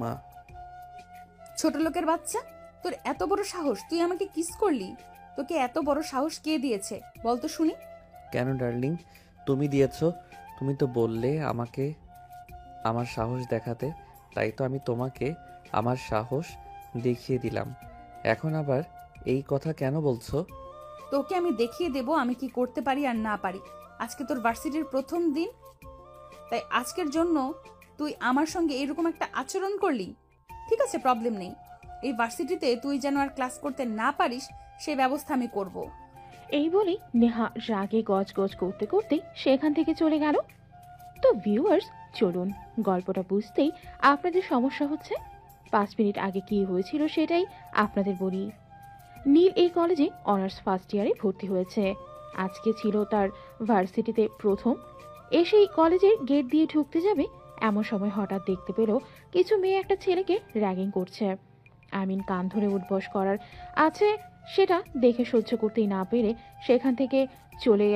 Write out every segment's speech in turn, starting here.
মা। ছোট লোকের বাচ্চা, তোর এত বড় সাহস, তুই আমাকে কিস করলি? তোকে এত বড় সাহস কে দিয়েছে বল তো শুনি। কেন ডার্লিং, তুমি দিয়েছো। তুমি তো বললে আমাকে আমার সাহস দেখাতে, তাই তো আমি তোমাকে আমার সাহস দেখিয়ে দিলাম। এখন আবার এই কথা কেন বলছো? তোকে আমি দেখিয়ে দেব আমি কি করতে পারি আর না পারি। আজকে তোর ভার্সিটির প্রথম দিন, তাই আজকের জন্য তুই আমার সঙ্গে এরকম একটা আচরণ করলি। ঠিক আছে, প্রবলেম নেই। এই ভার্সিটিতে তুই যেন আর ক্লাস করতে না পারিস সে ব্যবস্থা আমি করব। এই বলেই নেহা রাগে গজগজ করতে করতে সেখান থেকে চলে গেল। তো ভিউয়ার্স, চলুন গল্পটা বুঝতেই আপনাদের সমস্যা হচ্ছে। 5 মিনিট আগে কি হয়েছিল সেটাই আপনাদের বলি। নীল এই কলেজে অনার্স ফার্স্ট ইয়ারে ভর্তি হয়েছে। আজকে ছিল তার ভার্সিটিতে প্রথম। এসেই কলেজের গেট দিয়ে ঢুকতে যাবে এমন সময় হঠাৎ দেখতে পেল কিছু মেয়ে একটা ছেলেকে র্যাগিং করছে। আমিন কান ধরে উঠবস করার আছে, সেটা দেখে সহ্য করতেই না পেরে সেখান থেকে চলে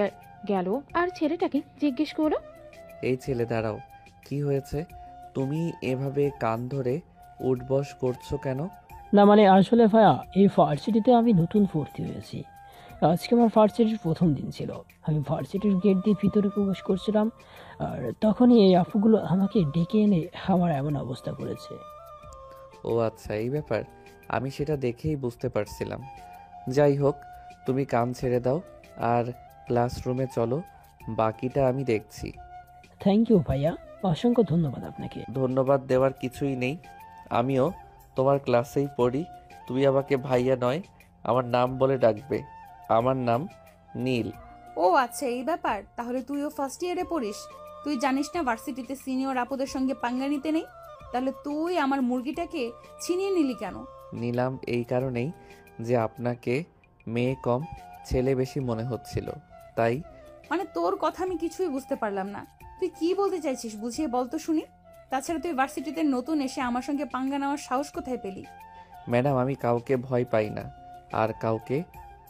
গেল আর ছেলেটাকে জিজ্ঞেস করলো, এই ছেলে দাঁড়াও, কি হয়েছে? তুমি এভাবে কান ধরে উঠবস করছো কেন? না মানে আসলে ভাইয়া, এই ভার্সিটিতে আমি নতুন ভর্তি হয়েছি। আজকে আমার ভার্সিটির প্রথম দিন ছিল। আমি ভার্সিটির গেট দিয়ে ভিতরে প্রবেশ করছিলাম, আর তখনই এই আপুগুলো আমাকে ডেকে এনে আমার এমন অবস্থা করেছে। ও আচ্ছা, এই ব্যাপার। আমি সেটা দেখেই বুঝতে পারছিলাম। যাই হোক, তুমি কান ছেড়ে দাও আর ক্লাসরুমে চলো, বাকিটা আমি দেখছি। থ্যাংক ইউ ভাইয়া, অসংখ্য ধন্যবাদ আপনাকে। ধন্যবাদ দেওয়ার কিছুই নেই, আমিও তোমার ক্লাসেই পড়ি। তুমি আমাকে ভাইয়া নয়, আমার নাম বলে ডাকবে। আমার নাম নীল। ও আচ্ছা, এই ব্যাপার। তাহলে তুইও ফার্স্ট ইয়ারে পড়িস? তুই জানিস না ভার্সিটিতে সিনিয়র আপুদের সঙ্গে পাঙ্গা নিতে নেই? তাহলে তুই আমার মুরগিটাকে ছিনিয়ে নিলি কেন? নিলাম এই কারণেই যে আপনাকে মেয়ে কম ছেলে বেশি মনে হচ্ছিল, তাই। মানে তোর কথা আমি কিছুই বুঝতে পারলাম না। তুই কি বলতে চাইছিস বুঝিয়ে বল তো শুনি। তাছাড়া তুই ভার্সিটিতে নতুন এসে আমার সঙ্গে পাঙ্গা নেওয়ার সাহস কোথায় পেলি? ম্যাডাম, আমি কাউকে ভয় পাই না আর কাউকে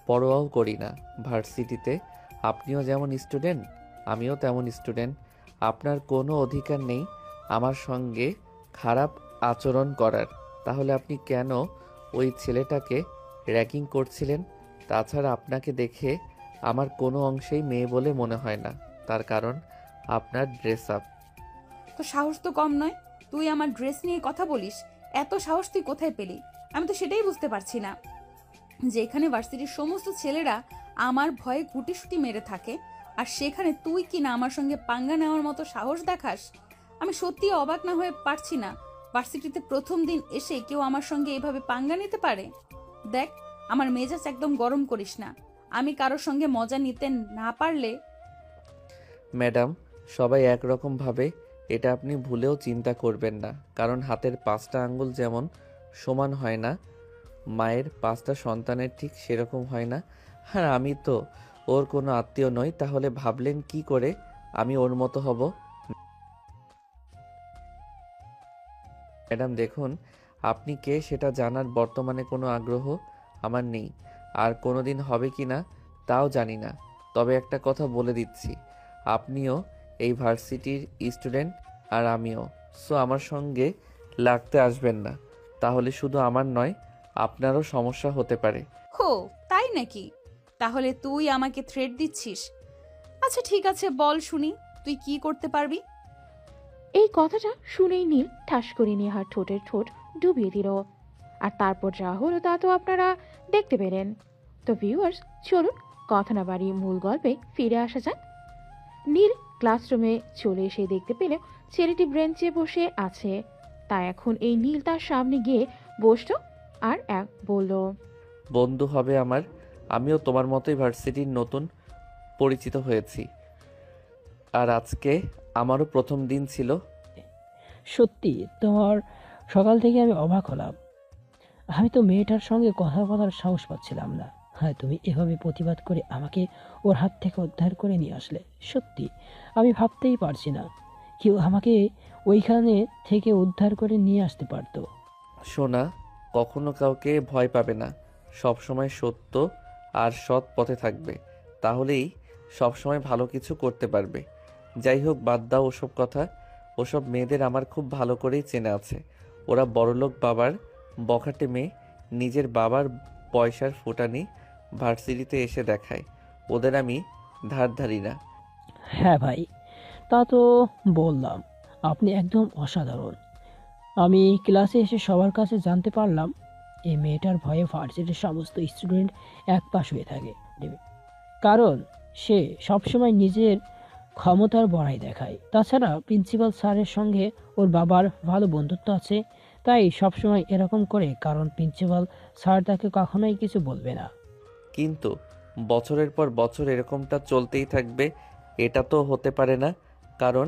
পরোয়াও করি না। ভার্সিটিতে আপনিও যেমন স্টুডেন্ট, আমিও তেমন স্টুডেন্ট। আপনার কোনো অধিকার নেই আমার সঙ্গে খারাপ আচরণ করার। তাহলে আপনি কেন ওই ছেলেটাকে র্যাগিং করছিলেন? তাছাড়া আপনাকে দেখে আমার কোনো অংশেই মেয়ে বলে মনে হয় না, তার কারণ আপনার ড্রেস আপ। তো সাহস তো কম নয়, তুই আমার ড্রেস নিয়ে কথা বলিস। এত সাহস তুই কোথায় পেলি? আমি তো সেটাই বুঝতে পারছি না। যেখানে ভার্সিটির সমস্ত ছেলেরা আমার ভয়ে গুটিসুটি মেরে থাকে, আর সেখানে তুই কি না আমার সঙ্গে পাঙ্গা নেওয়ার মতো সাহস দেখাস? আমি সত্যি অবাক না হয়ে পারছি না। ভার্সিটিতে প্রথম দিন এসে কেউ আমার সঙ্গে এভাবে পাঙ্গা নিতে পারে? দেখ, আমার মেজাজ একদম গরম করিস না। আমি কারোর সঙ্গে মজা নিতে না পারলে। ম্যাডাম, সবাই একরকম ভাবে, এটা আপনি ভুলেও চিন্তা করবেন না। কারণ হাতের 5টা আঙ্গুল যেমন সমান হয় না, মায়ের 5টা সন্তানের ঠিক সেরকম হয় না। আর আমি তো ওর কোনো আত্মীয় নই, তাহলে ভাবলেন কি করে আমি ওর মতো হব? ম্যাডাম দেখুন, আপনি কে সেটা জানার বর্তমানে কোনো আগ্রহ আমার নেই, আর কোনো দিন হবে কি না তাও জানি না। তবে একটা কথা বলে দিচ্ছি, আপনিও এই ভার্সিটির স্টুডেন্ট আর আমিও। সো আমার সঙ্গে লাগতে আসবেন না, তাহলে শুধু আমার নয় আপনারও সমস্যা হতে পারে। হো, তাই নাকি? তাহলে তুই আমাকে থ্রেট দিচ্ছিস? আচ্ছা ঠিক আছে, বল শুনি, তুই কি করতে পারবি? এই কথাটা শুনেই নীল ঠাস করে নেহার ঠোঁটের ঠোঁট ডুবিয়ে দিল। আর তারপর যা হলো তা তো আপনারা দেখতে পেলেন। তো ভিউয়ার্স, চলুন কথা না বাড়িয়ে মূল গল্পে ফিরে আসা যাক। নীল ক্লাসরুমে চলে এসে দেখতে পেল ছেলেটি ব্রেঞ্চে বসে আছে। তাই এখন এই নীল তার সামনে গিয়ে বসলো আর বলল, বন্ধু হবে আমার। আমিও তোমার মতোই ভার্সিটির নতুন পরিচিত হয়েছি, আর আজকে আমারও প্রথম দিন ছিল। সত্যি তোমার সকাল থেকে আমি অবাক হলাম। আমি তো মেয়েটার সঙ্গে কথা বলার সাহস পাচ্ছিলাম না। হ্যাঁ, তুমি এভাবে প্রতিবাদ করে আমাকে ওর হাত থেকে উদ্ধার করে নিয়ে আসলে। সত্যি আমি ভাবতেই পারছি না কেউ আমাকে ওইখানে থেকে উদ্ধার করে নিয়ে আসতে পারতো। সোনা, কখনো কাউকে ভয় পাবে না। সব সময় সত্য আর সৎ পথে থাকবে, তাহলেই সব সময় ভালো কিছু করতে পারবে। যাই হোক, বাদ দাও ওসব কথা। ওসব মেয়েদের আমার খুব ভালো করেই চেনা আছে। ওরা বড়লোক বাবার বখাটে মেয়ে, নিজের বাবার পয়সার ফুটানি ভার্সিটিতে এসে দেখায়। ওদের আমি ধার ধারি না। হ্যাঁ ভাই, তা তো বললাম, আপনি একদম অসাধারণ। আমি ক্লাসে এসে সবার কাছে জানতে পারলাম এই মেয়েটার ভয়ে ভার্সিটির সমস্ত স্টুডেন্ট এক পাশ হয়ে থাকে। কারণ সে সবসময় নিজের ক্ষমতার বড়াই দেখায়। তাছাড়া প্রিন্সিপাল স্যারের সঙ্গে ওর বাবার ভালো বন্ধুত্ব আছে, তাই সবসময় এরকম করে, কারণ প্রিন্সিপাল স্যার তাকে কখনোই কিছু বলবে না। কিন্তু বছরের পর বছর এরকমটা চলতেই থাকবে এটা তো হতে পারে না। কারণ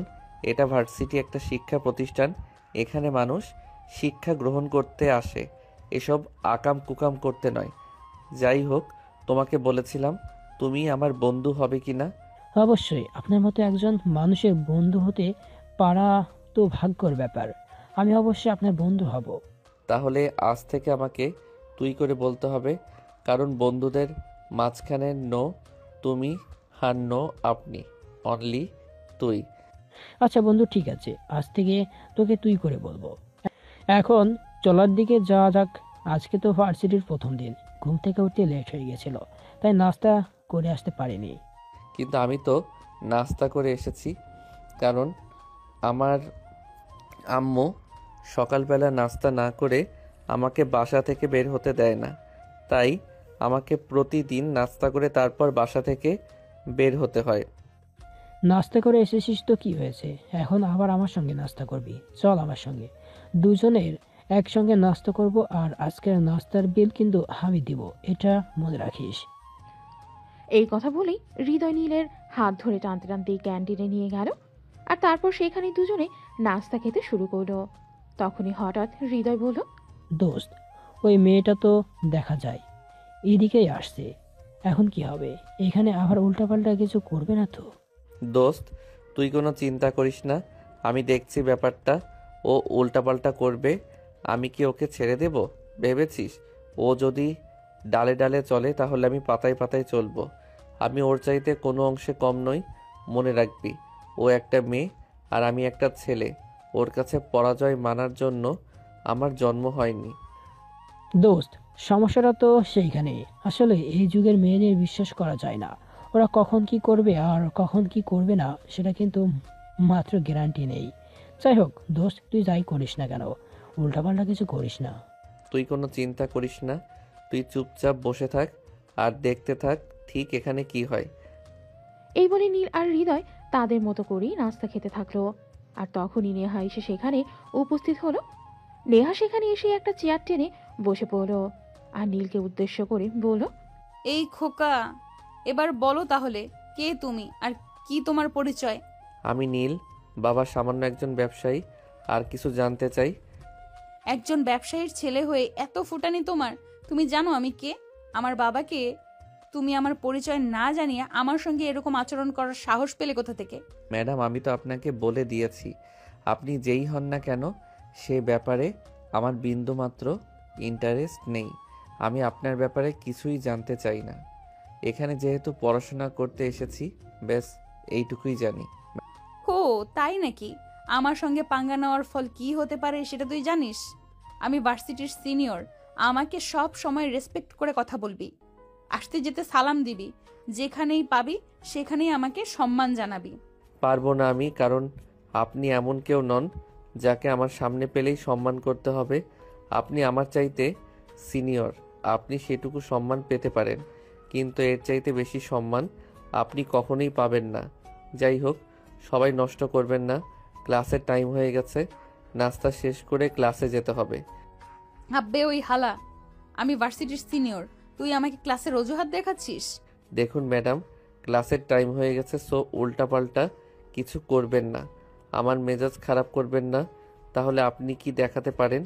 এটা ভার্সিটি একটা শিক্ষা প্রতিষ্ঠান। এখানে মানুষ শিক্ষা গ্রহণ করতে আসে, এসব আকাম কুকাম করতে নয়। যাই হোক, তোমাকে বলেছিলাম তুমি আমার বন্ধু হবে কি না। অবশ্যই, আপনার মতো একজন মানুষের বন্ধু হতে পারা তো ভাগ্যর ব্যাপার। আমি অবশ্যই আপনার বন্ধু হব। তাহলে আজ থেকে আমাকে তুই করে বলতে হবে, কারণ বন্ধুদের মাঝখানে নো তুমি আর নো আপনি, অনলি তুই। আচ্ছা বন্ধু, ঠিক আছে, আজ থেকে তোকে তুই করে বলবো। এখন চলার দিকে যাওয়া যাক। আজকে তো ভার্সিটির প্রথম দিন, ঘুম থেকে উঠতে লেট হয়ে গেছিল, তাই নাস্তা করে আসতে পারিনি। কিন্তু আমি তো নাস্তা করে এসেছি, কারণ আমার আম্মু সকালবেলা নাস্তা না করে আমাকে বাসা থেকে বের হতে দেয় না। তাই আমাকে প্রতিদিন নাস্তা করে তারপর বাসা থেকে বের হতে হয়। নাস্তা করে এসেছিস তো কি হয়েছে, এখন আবার আমার সঙ্গে নাস্তা করবি? চল আমার সঙ্গে, দুজনের একসঙ্গে নাস্তা করব, আর আজকের নাস্তার বিল কিন্তু আমি দিব, এটা মনে রাখিস। এই কথা বলেই হৃদয় নীলের হাত ধরে টানতে টানতে ক্যান্টিনে নিয়ে গেল, আর তারপর সেখানে দুজনে নাস্তা খেতে শুরু করলো। তখনই হঠাৎ হৃদয় বলল, দোস্ত, ওই মেয়েটা তো দেখা যায় এদিকেই আসছে, এখন কি হবে? এখানে আবার উল্টাপাল্টা কিছু করবে না তো? দোস্ত, তুই কোনো চিন্তা করিস না, আমি দেখছি ব্যাপারটা। ও উল্টাপাল্টা করবে, আমি কি ওকে ছেড়ে দেব ভেবেছিস? ও যদি ডালে ডালে চলে তাহলে আমি পাতায় পাতায় চলবো। আমি ওর চাইতে কোনো অংশে কম নই, মনে রাখবি। ও একটা মেয়ে আর আমি একটা ছেলে। ওর কাছে পরাজয় মানার জন্য আমার জন্ম হয়নি। দোস্ত, সমস্যাটা তো সেইখানে। আসলে এই যুগের মেয়েদের বিশ্বাস করা যায় না, ওরা কখন কি করবে আর কখন কি করবে না সেটা কিন্তু মাত্র গ্যারান্টি নেই। যাই হোক দোস্ত, তুই যাই করিস না কেন, উল্টাপাল্টা কিছু করিস না। তুই কোনো চিন্তা করিস না, তুই চুপচাপ বসে থাক আর দেখতে থাক ঠিক এখানে কি হয়। এই বলে নীল আর হৃদয় তাদের মতো করেই নাস্তা খেতে থাকলো। আর তখনই নেহা এসে সেখানে উপস্থিত হলো। নেহা সেখানে এসে একটা চেয়ার টেনে বসে পড়লো আর নীলকে উদ্দেশ্য করে বলল, এই খোকা, এবার বলো তাহলে, কে তুমি আর কি তোমার পরিচয়? আমি নীল, বাবা সামান্য একজন ব্যবসায়ী। আর কিছু জানতে চাই? একজন ব্যবসায়ীর ছেলে হয়ে এত ফুটানি তোমার? তুমি জানো আমি কে? আমার বাবাকে তুমি আমার পরিচয় না জানিয়ে আমার সঙ্গে এরকম আচরণ করার সাহস পেলে কোথা থেকে? ম্যাডাম, আমি তো আপনাকে বলে দিয়েছি, আপনি যেই হন না কেন সে ব্যাপারে আমার বিন্দুমাত্র ইন্টারেস্ট নেই। আমি আপনার ব্যাপারে কিছুই জানতে চাই না। এখানে যেহেতু পড়াশোনা করতে এসেছি, ব্যাস এইটুকুই জানি। হো, তাই নাকি? আমার সঙ্গে পাঙ্গা নেওয়ার ফল কি হতে পারে সেটা তুই জানিস? আমি ভার্সিটির সিনিয়র, আমাকে সব সময় রেসপেক্ট করে কথা বলবি, আসতে যেতে সালাম দিবি, যেখানেই পাবি সেখানেই আমাকে সম্মান জানাবি। পারবো না আমি, কারণ আপনি এমন কেউ নন যাকে আমার সামনে পেলেই সম্মান করতে হবে। আপনি আমার চাইতে সিনিয়র, আপনি সেটুকু সম্মান পেতে পারেন, কিন্তু এর চাইতে বেশি সম্মান আপনি কখনোই পাবেন না। যাই হোক, সবাই নষ্ট করবেন না, ক্লাসের টাইম হয়ে গেছে, নাস্তা শেষ করে ক্লাসে যেতে হবে। আব্বে ওই হালা, আমি ভার্সিটির সিনিয়র, তুই আমাকে ক্লাসের অজুহাত দেখাচ্ছিস? দেখুন ম্যাডাম, ক্লাসের টাইম হয়ে গেছে, সো উল্টাপাল্টা কিছু করবেন না, আমার মেজাজ খারাপ করবেন না। তাহলে আপনি কি দেখাতে পারেন?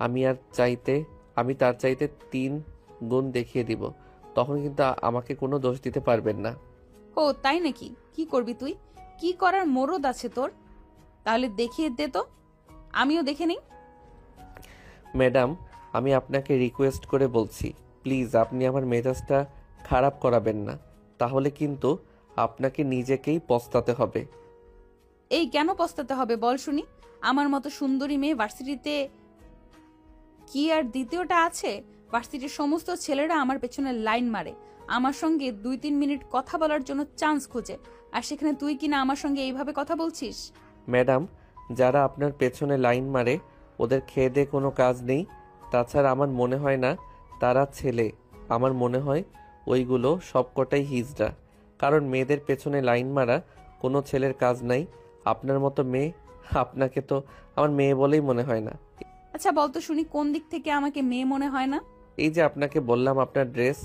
আমি তার চাইতে 3 গুণ দেখিয়ে দিব, তখন কিন্তু আমাকে কোনো দোষ দিতে পারবেন না। ও তাই নাকি? কি করবি তুই? কি করার মরদ আছে তোর? তাহলে দেখিয়ে দে তো, আমিও দেখে নিই। ম্যাডাম, আমি আপনাকে রিকোয়েস্ট করে বলছি, প্লিজ আপনি আমার মেজাজটা খারাপ করাবেন না, তাহলে কিন্তু আপনাকে নিজেকেই পস্তাতে হবে। এই কেন পস্তাতে হবে বল শুনি? আমার মতো সুন্দরী মেয়ে ভার্সিটিতে কি আর দ্বিতীয়টা আছে? ভার্সিটির সমস্ত ছেলেরা আমার পেছনে লাইন মারে, আমার সঙ্গে 2-3 মিনিট কথা বলার জন্য চান্স খোঁজে, আর সেখানে তুই কিনা আমার সঙ্গে এইভাবে কথা বলছিস? ম্যাডাম, যারা আপনার পেছনে লাইন মারে ওদের খেয়ে দেয়ে কোনো কাজ নেই। তাছাড়া আমার মনে হয় না তারা ছেলে। আমার মনে হয় ওইগুলো সবকটাই হিজড়া। কারণ মেয়েদের পেছনে লাইন মারা কোনো ছেলের কাজ নাই। আপনার মতো মেয়ে, আপনাকে তো আমার মেয়ে বলেই মনে হয় না। আচ্ছা বলতো শুনি, কোন দিক থেকে আমাকে মেয়ে মনে হয় না? এই যে আপনাকে বললাম আপনার ড্রেস,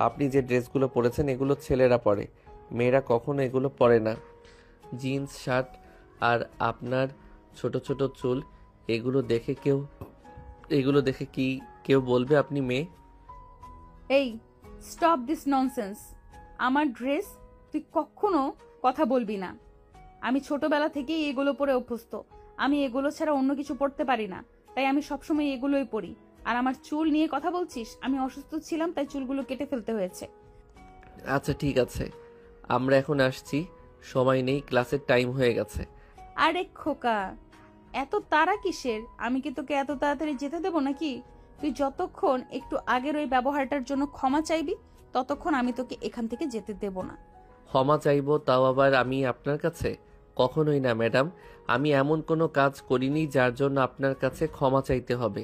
আপনি যে ড্রেসগুলো পরেছেন এগুলো ছেলেরা পরে, মেয়েরা কখনো এগুলো পরে না। জিন্স শার্ট আর আপনার ছোট ছোট চুল, এগুলো দেখে কি কেউ বলবে আপনি মেয়ে? এই স্টপ দিস ননসেন্স। আমার ড্রেস তুই কখনো কথা বলবি না। আমি ছোটবেলা থেকেই এগুলো পরে অভ্যস্ত। আমি এগুলো ছাড়া অন্য কিছু পরতে পারি না, তাই আমি সবসময় এগুলোই পরি। আর আমার চুল নিয়ে কথা বলছিস? আমি অসুস্থ ছিলাম তাই চুলগুলো কেটে ফেলতে হয়েছে। আচ্ছা ঠিক আছে, আমরা এখন আসছি, সময় নেই, ক্লাসের টাইম হয়ে গেছে। আরে খোকা, এত তাড়া কিসের? আমি কি তোকে এত তাড়াতাড়ি যেতে দেবো নাকি? তুই যতক্ষণ একটু আগের ওই ব্যবহারটার জন্য ক্ষমা চাইবি ততক্ষণ আমি তোকে এখান থেকে যেতে দেব না। ক্ষমা চাইবো তাও আবার আমি আপনার কাছে? কখনোই না ম্যাডাম, আমি এমন কোনো কাজ করিনি যার জন্য আপনার কাছে ক্ষমা চাইতে হবে।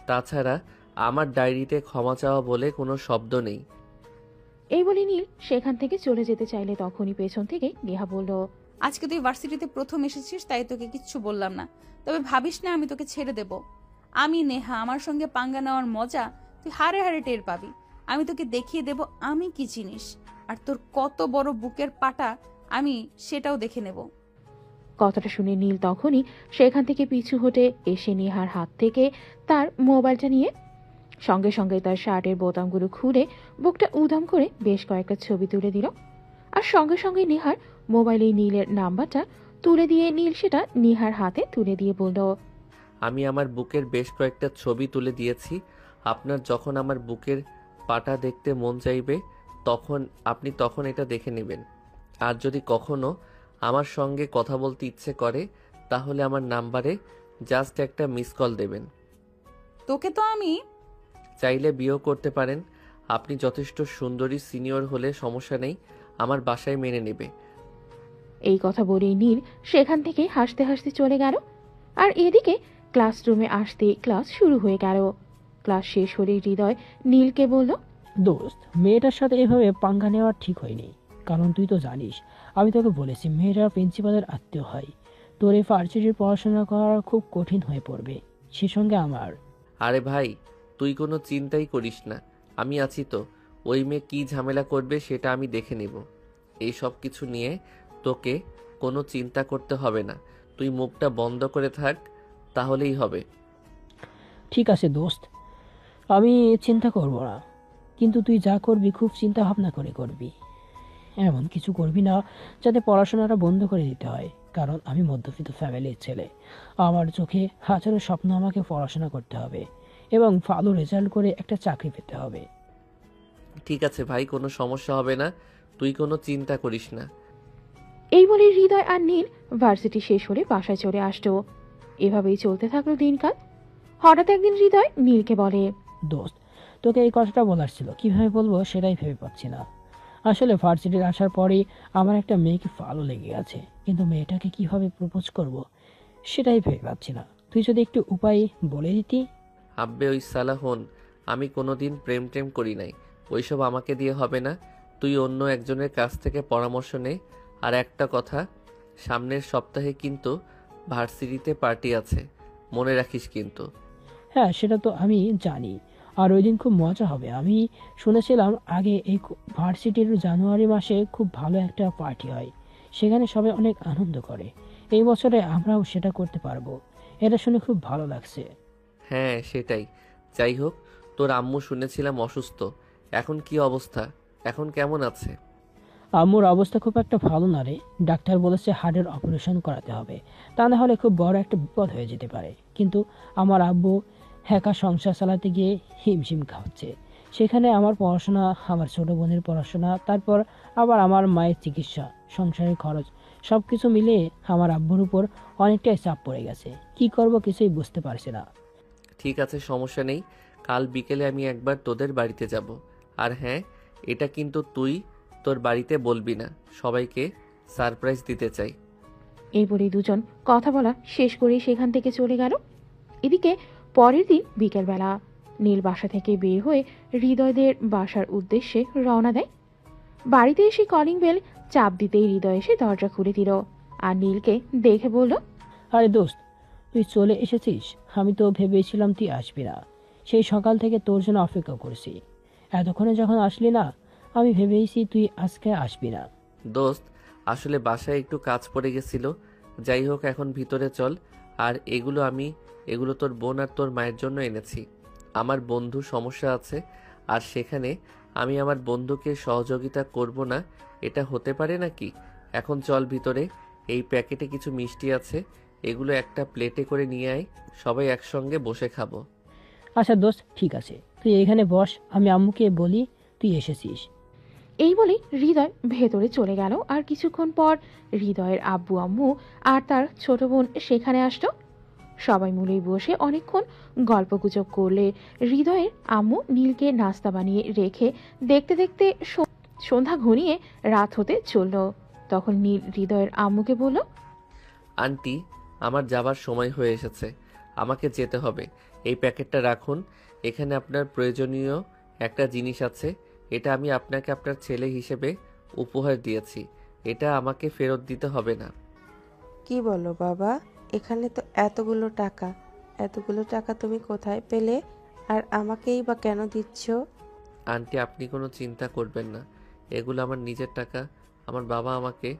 তাছাড়া আমার ডায়েরিতে ক্ষমা চাওয়া বলে কোনো শব্দ নেই। এই বলে নীল সেখান থেকে চলে যেতে চাইলে তখনই পেছন থেকে নেহা বলল, আজকে তুই ভার্সিটিতে প্রথম এসেছিস তাই তোকে কিচ্ছু বললাম না, তবে ভাবিস না আমি তোকে ছেড়ে দেব। আমি নেহা, আমার সঙ্গে পাঙ্গা নেওয়ার মজা তুই হাড়ে হাড়ে টের পাবি। আমি তোকে দেখিয়ে দেব আমি কি জিনিস, আর তোর কত বড় বুকের পাটা আমি সেটাও দেখে নেব। কথাটা শুনে নীল তখনই সেখান থেকে পিছু হটে এসে নেহার হাত থেকে তার মোবাইলটা নিয়ে সঙ্গে সঙ্গে তার শার্টের বোতামগুলো খুলে বুকটা উধাম করে বেশ কয়েকটা ছবি তুলে দিল। আর সঙ্গে সঙ্গে নেহার মোবাইলে নীলের নাম্বারটা তুলে দিয়ে নীল সেটা নেহার হাতে তুলে দিয়ে বলল, আমি আমার বুকের বেশ কয়েকটা ছবি তুলে দিয়েছি। আপনার যখন আমার বুকের পাটা দেখতে মন চাইবে তখন এটা দেখে নেবেন। আর যদি কখনো আমার সঙ্গে কথা বলতে ইচ্ছে করে তাহলে আমার নাম্বারে জাস্ট একটা মিস কল দেবেন। তোকে তো আমি চাইলে বিয়েও করতে পারেন। আপনি যথেষ্ট সুন্দরী, সিনিয়র হলে সমস্যা নেই, আমার বাসায় মেনে নেবে। এই কথা বলেই নীল সেখান থেকে হাসতে হাসতে চলে গেল। আর এদিকে ক্লাসরুমে আসতে ক্লাস শুরু হয়ে গেল। ক্লাস শেষ হলে হৃদয় নীলকে বলল, দোস্ত, মেয়েটার সাথে এভাবে পাঙ্গা নেওয়া ঠিক হয়নি। কারণ তুই তো জানিস আমি তোকে বলেছি মেয়েরা প্রিন্সিপালের আত্মীয় হয়। তোর এই ভার্সিটির পড়াশোনা করা খুব কঠিন হয়ে পড়বে, সে সঙ্গে আমার। আরে ভাই, তুই কোনো চিন্তাই করিস না, আমি আছি তো। ওই মেয়ে কী ঝামেলা করবে সেটা আমি দেখে নেব। এই সব কিছু নিয়ে তোকে কোনো চিন্তা করতে হবে না। তুই মুখটা বন্ধ করে থাক, তাহলেই হবে। ঠিক আছে দোস্ত, আমি চিন্তা করব না, কিন্তু তুই যা করবি খুব চিন্তা ভাবনা করে করবি। এমন কিছু করবি না যাতে পড়াশোনাটা বন্ধ করে দিতে হয়। কারণ আমি মধ্যবিত্ত ফ্যামিলির ছেলে, আমার চোখে হাজারো স্বপ্ন। আমাকে পড়াশোনা করতে হবে এবং ভালো রেজাল্ট করে একটা চাকরি পেতে হবে। ঠিক আছে ভাই, কোনো সমস্যা হবে না, তুই কোনো চিন্তা করিস না। এই বলে হৃদয় আর নীল ভার্সিটি শেষ হলে বাসায় চলে আসতো। এভাবেই চলতে থাকলো দিনকাল। হঠাৎ একদিন হৃদয় নীলকে বলে, দোস্ত, তোকে এই কথাটা বলার ছিল, কিভাবে বলবো সেটাই ভেবে পাচ্ছি না। আসলে ভার্সিটির আসার পরেই আমার একটা মেয়েকে ভালো লেগে গেছে, কিন্তু মেয়েটাকে কিভাবে প্রপোজ করব সেটাই ভেবে পাচ্ছি না। তুই যদি একটু উপায় বলে দিতি। আব্বে ওই সালা হন, আমি কোনোদিন প্রেম টেম করি নাই, ওইসব আমাকে দিয়ে হবে না। তুই অন্য একজনের কাছ থেকে পরামর্শ নে। আর একটা কথা, সামনের সপ্তাহে কিন্তু ভার্সিটিতে পার্টি আছে, মনে রাখিস কিন্তু। হ্যাঁ, সেটা তো আমি জানি। আর ওই দিন খুব মজা হবে। আমি শুনেছিলাম আগে এই ভার্সিটির জানুয়ারি মাসে খুব ভালো একটা পার্টি হয়, সেখানে সবাই অনেক আনন্দ করে। এই বছরে আমরাও সেটা করতে পারবো। এটা শুনে খুব ভালো লাগছে। হ্যাঁ সেটাই। যাই হোক, তোর আম্মু শুনেছিলাম অসুস্থ, এখন কি অবস্থা? এখন কেমন আছে? আম্মুর অবস্থা খুব একটা ভালো না রে। ডাক্তার বলেছে হার্টের অপারেশন করাতে হবে, তা না হলে খুব বড় একটা বিপদ হয়ে যেতে পারে। কিন্তু আমার আব্বু একা সংসার চালাতে গিয়ে হিমশিম খাচ্ছে। সেখানে আমার পড়াশোনা, আমার ছোট বোনের পড়াশোনা, তারপর আবার আমার মায়ের চিকিৎসা, সংসারের খরচ সব কিছু মিলে আমার আব্বুর উপর অনেকটাই চাপ পড়ে গেছে। কি করব কিছুই বুঝতে পারছি না। ঠিক আছে, সমস্যা নেই। কাল বিকেলে আমি একবার তোদের বাড়িতে যাব। আর হ্যাঁ, এটা কিন্তু তুই তোর বাড়িতে বলবি না, সবাইকে সারপ্রাইজ দিতে চাই। এই বলেই দুজন কথা বলা শেষ করেই সেখান থেকে চলে গেল। এদিকে পরের দিন বিকেলবেলা নীল বাসা থেকে বের হয়ে হৃদয়দের বাসার উদ্দেশ্যে রওনা দেয়। বাড়িতে এসে কলিং বেল চাপ দিতেই হৃদয় এসে দরজা খুলে দিল আর নীলকে দেখে বলল, আরে দোস্ত, তুই চলে এসেছিস? আমি তো ভেবেছিলাম তুই আসবি না। সেই সকাল থেকে তোর জন্য অপেক্ষা করছি। এতক্ষণে যখন আসলি না, আমি ভেবেছি তুই আজকে আসবি না। দোস্ত, আসলে বাসায় একটু কাজ পড়ে গেছিল। যাই হোক, এখন ভিতরে চল। আর এগুলো তোর বোন আর তোর মায়ের জন্য এনেছি। আমার বন্ধু সমস্যা আছে, আর সেখানে আমি আমার বন্ধুকে সহযোগিতা করব না, এটা হতে পারে নাকি? এখন চল ভিতরে। এই প্যাকেটে কিছু মিষ্টি আছে, এগুলো একটা প্লেটে করে নিয়ে আয়, সবাই একসঙ্গে বসে খাবো। আচ্ছা দোস্ত, ঠিক আছে, তুই এখানে বস, আমি আম্মুকে বলি তুই এসেছিস। এই বলে হৃদয় ভেতরে চলে গেল। আর কিছুক্ষণ পর হৃদয়ের আব্বু আম্মু আর তার ছোট বোন সেখানে আসলো। সবাই মিলে বসে অনেকক্ষণ গল্পগুজব করলে হৃদয়ের আম্মু নীলকে নাস্তা বানিয়ে রেখে দেখতে দেখতে সন্ধ্যা ঘনিয়ে রাত হতে চলল। তখন নীল হৃদয়ের আম্মুকে বলল, আন্টি, আমার যাবার সময় হয়ে এসেছে, আমাকে যেতে হবে। এই প্যাকেটটা রাখুন, এখানে আপনার প্রয়োজনীয় একটা জিনিস আছে। এটা আমি আপনাকে আপনার ছেলে হিসেবে উপহার দিয়েছি, এটা আমাকে ফেরত দিতে হবে না। কি বলো বাবা? এখানে তো এতগুলো টাকা তুমি কোথায় পেলে? আর আমাকেই বা কেন দিচ্ছ? আন্টি, আপনি কোনো চিন্তা করবেন না, এগুলো আমার নিজের টাকা। আমার বাবা আমাকে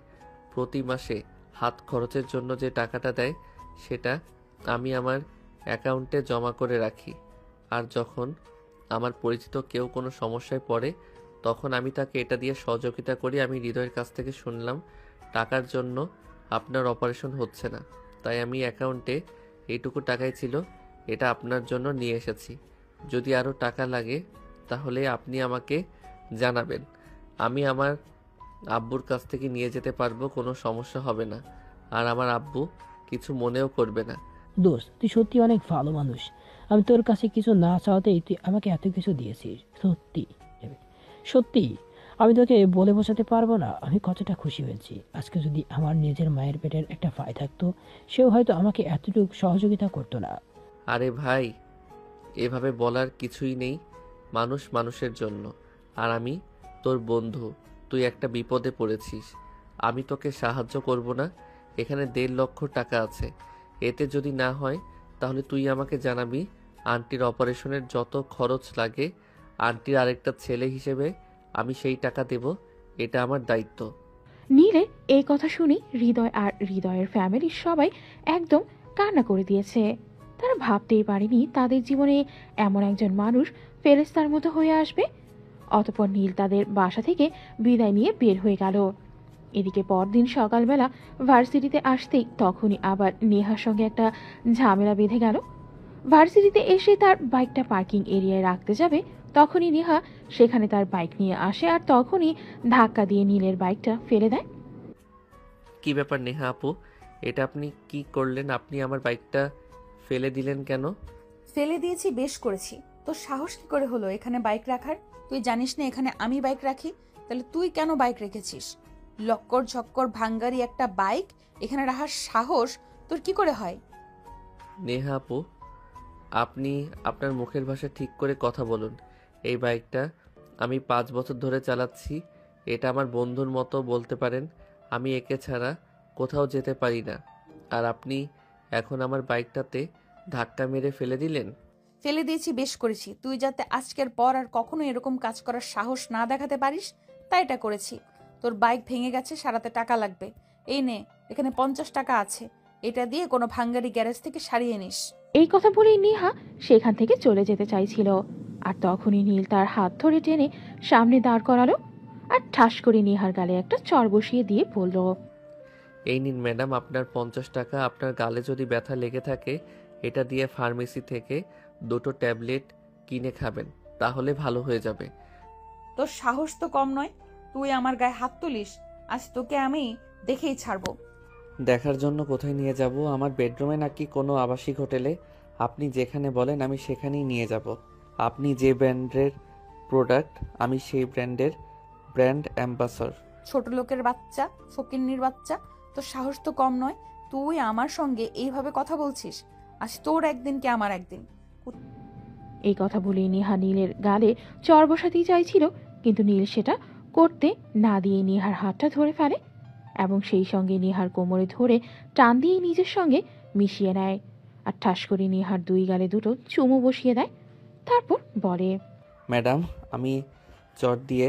প্রতি মাসে হাত খরচের জন্য যে টাকাটা দেয়, সেটা আমি আমার অ্যাকাউন্টে জমা করে রাখি। আর যখন আমার পরিচিত কেউ কোনো সমস্যায় পড়ে, তখন আমি তাকে এটা দিয়ে সহযোগিতা করি। আমি হৃদয়ের কাছ থেকে শুনলাম টাকার জন্য আপনার অপারেশন হচ্ছে না, তাই আমি অ্যাকাউন্টে এইটুকু টাকাই ছিল, এটা আপনার জন্য নিয়ে এসেছি। যদি আরও টাকা লাগে তাহলে আপনি আমাকে জানাবেন, আমি আমার আব্বুর কাছ থেকে নিয়ে যেতে পারবো, কোনো সমস্যা হবে না। আর আমার আব্বু কিছু মনেও করবে না। দোস্ত, তুই সত্যি অনেক ভালো মানুষ। আমি তোর কাছে কিছু না চাওয়াতেই তুই আমাকে এত কিছু দিয়েছিস। সত্যি সত্যি আমি তোকে বলে বোঝাতে পারবো না আমি কতটা খুশি হয়েছি। আজকে যদি আমার নিজের মায়ের পেটের একটা ভাই থাকতো, সেও হয়তো আমাকে এতটুকু সহযোগিতা করতো না। আরে ভাই, এভাবে বলার কিছুই নেই, মানুষ মানুষের জন্য। আর আমি তোর বন্ধু, তুই একটা বিপদে পড়েছিস, আমি তোকে সাহায্য করব না? এখানে 1.5 লক্ষ টাকা আছে, এতে যদি না হয় তাহলে তুই আমাকে জানাবি। আন্টির অপারেশনের যত খরচ লাগে, আন্টির আরেকটা ছেলে হিসেবে আমি সেই টাকা দেব, এটা আমার দায়িত্ব। নীলের এই কথা শুনে হৃদয় আর হৃদয়ের ফ্যামিলির সবাই একদম কান্না করে দিয়েছে। তারা ভাবতেই পারেনি তাদের জীবনে এমন একজন মানুষ ফেরেশতার মতো হয়ে আসবে। অতঃপর নীল তাদের বাসা থেকে বিদায় নিয়ে বের হয়ে গেল। এদিকে পরদিন সকালবেলা ভার্সিটিতে আসতেই তখনই আবার নেহার সঙ্গে একটা ঝামেলা বেঁধে গেল। ভার্সিটিতে এসে তার বাইকটা পার্কিং এরিয়ায় রাখতে যাবে, তখনই নেহা সেখানে তার বাইক নিয়ে আসে আর তখনই ধাক্কা দিয়ে নীলের বাইকটা ফেলে দেয়। কি ব্যাপার নেহা আপু, এটা আপনি কি করলেন? আপনি আমার বাইকটা ফেলে দিলেন কেন? ফেলে দিয়েছি, বেশ করেছি। তোর সাহস কি করে হলো এখানে বাইক রাখার? তুই জানিস না এখানে আমি বাইক রাখি? তাহলে তুই কেন বাইক রেখেছিস? লক্কর ঝক্কর ভাঙ্গারি একটা বাইক এখানে রাখার সাহস তোর কি করে হয়? নেহা আপু, আপনি আপনার মুখের ভাষা ঠিক করে কথা বলুন। এই বাইকটা আমি 5 বছর ধরে চালাচ্ছি, এটা আমার বন্ধুর মতো বলতে পারেন। আমি একে ছাড়া কোথাও যেতে পারি না, আর আপনি এখন আমার বাইকটাতে ধাক্কা মেরে ফেলে দিলেন। ফেলে দিয়েছি, বেশ করেছি। তুই যাতে আজকের পর আর কখনো এরকম কাজ করার সাহস না দেখাতে পারিস, তাই এটা করেছি। তোর বাইক ভেঙে গেছে, সারাতে টাকা লাগবে। এই নে, এখানে 50 টাকা আছে, এটা দিয়ে কোনো ভাঙ্গারি গ্যারেজ থেকে সারিয়ে নিস। এই কথা বলেই নেহা সেখান থেকে চলে যেতে চাইছিল, আর তখনই নীল তার হাত ধরে টেনে সামনে দাঁড় করালো আর ঠাস করে নেহার গালে একটা চড় বসিয়ে দিয়ে বলল, এই নিন ম্যাডাম আপনার 50 টাকা। আপনার গালে যদি ব্যথা লেগে থাকে, এটা দিয়ে ফার্মেসি থেকে 2টো ট্যাবলেট কিনে খাবেন, তাহলে ভালো হয়ে যাবে। তোর সাহস তো কম নয়, তুই আমার গায়ে হাত তুলিস। আজ তোকে আমি দেখেই ছাড়বো। দেখার জন্য কোথায় নিয়ে যাব? আমার বেডরুমে নাকি কোনো আবাসিক হোটেলে? আপনি যেখানে বলেন আমি সেখানেই নিয়ে যাব। আপনি যে ব্র্যান্ডের প্রোডাক্ট আমি সেই ব্র্যান্ডের ব্র্যান্ড অ্যাম্বাসডর। ছোট লোকের বাচ্চা, ফকিন্নির বাচ্চা, তোর সাহস তো কম নয়। তুই আমার সঙ্গে এইভাবে কথা বলছিস? আজ তোর একদিন কি আমার একদিন। এই কথা বলে নেহা নীলের গালে চর বসাতেই চাইছিল, কিন্তু নীল সেটা করতে না দিয়ে নেহার হাতটা ধরে ফেলে এবং সেই সঙ্গে নেহার কোমরে ধরে টান দিয়ে নিজের সঙ্গে মিশিয়ে নেয় আর ঠাস করে নেহার দুই গালে দুটো চুমু বসিয়ে দেয়। তারপর বলে, ম্যাডাম, আমি চট দিয়ে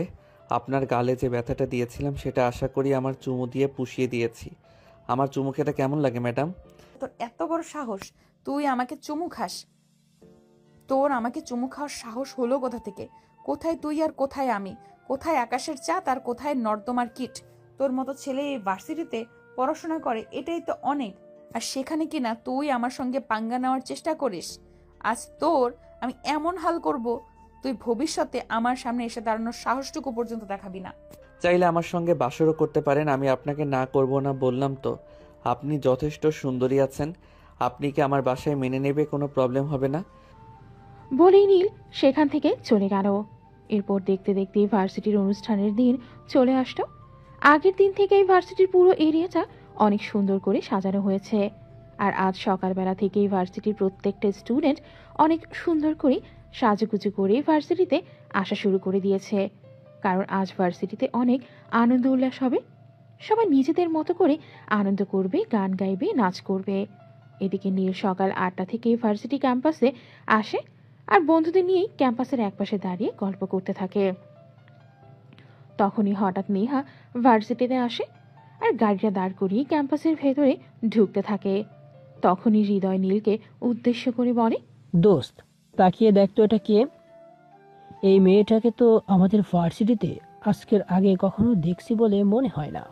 আপনার গালে যে ব্যথাটা দিয়েছিলাম সেটা আশা করি আমার চুমু দিয়ে পুষিয়ে দিয়েছি। আমার চুমু খেতে কেমন লাগে ম্যাডাম? তোর এত বড় সাহস, তুই আমাকে চুমু খাস? তোর আমাকে চুমু খাওয়ার সাহস হলো কোথা থেকে? কোথায় তুই আর কোথায় আমি? কোথায় আকাশের চাঁদ আর কোথায় নর্দমার কিট? তোর মতো ছেলে এই ভার্সিটিতে পড়াশোনা করে, এটাই তো অনেক। আর সেখানে কিনা তুই আমার সঙ্গে পাঙ্গা নেওয়ার চেষ্টা করিস। আজ তোর আমি এমন হাল করব, তুই ভবিষ্যতে আমার সামনে এসে দাঁড়ানোর সাহসটুকু পর্যন্ত দেখাবি না। চাইলে আমার সঙ্গে বাসরও করতে পারেন, আমি আপনাকে না করব না বললাম তো। আপনি যথেষ্ট সুন্দরী আছেন। আপনি কি আমার বাসায় মেনে নেবে? কোনো প্রবলেম হবে না? বলেই নীল সেখান থেকে চলে গেল। এরপর দেখতে দেখতে ভার্সিটির অনুষ্ঠানের দিন চলে আসলো। আগের দিন থেকেই ভার্সিটির পুরো এরিয়াটা অনেক সুন্দর করে সাজানো হয়েছে। আর আজ সকালবেলা থেকেই ভার্সিটির প্রত্যেকটা স্টুডেন্ট অনেক সুন্দর করে সাজুগুজু করে ভার্সিটিতে আসা শুরু করে দিয়েছে, কারণ আজ ভার্সিটিতে অনেক আনন্দ উল্লাস হবে। সবাই নিজেদের মতো করে আনন্দ করবে, গান গাইবে, নাচ করবে। এদিকে নীল সকাল 8টা থেকে ভার্সিটি ক্যাম্পাসে আসে আর বন্ধুদের নিয়েই ক্যাম্পাসের একপাশে দাঁড়িয়ে গল্প করতে থাকে। তখনই হঠাৎ নেহা ভার্সিটিতে আসে আর গাড়িটা দাঁড় করিয়ে ক্যাম্পাসের ভেতরে ঢুকতে থাকে। তখনই হৃদয় নীলকে উদ্দেশ্য করে বলে, দোস্ত, তাকিয়ে দেখ তো এটা কে? এই মেয়েটাকে তো আমাদের ভার্সিটিতে আজকের আগে কখনো দেখছি বলে মনে হয় না।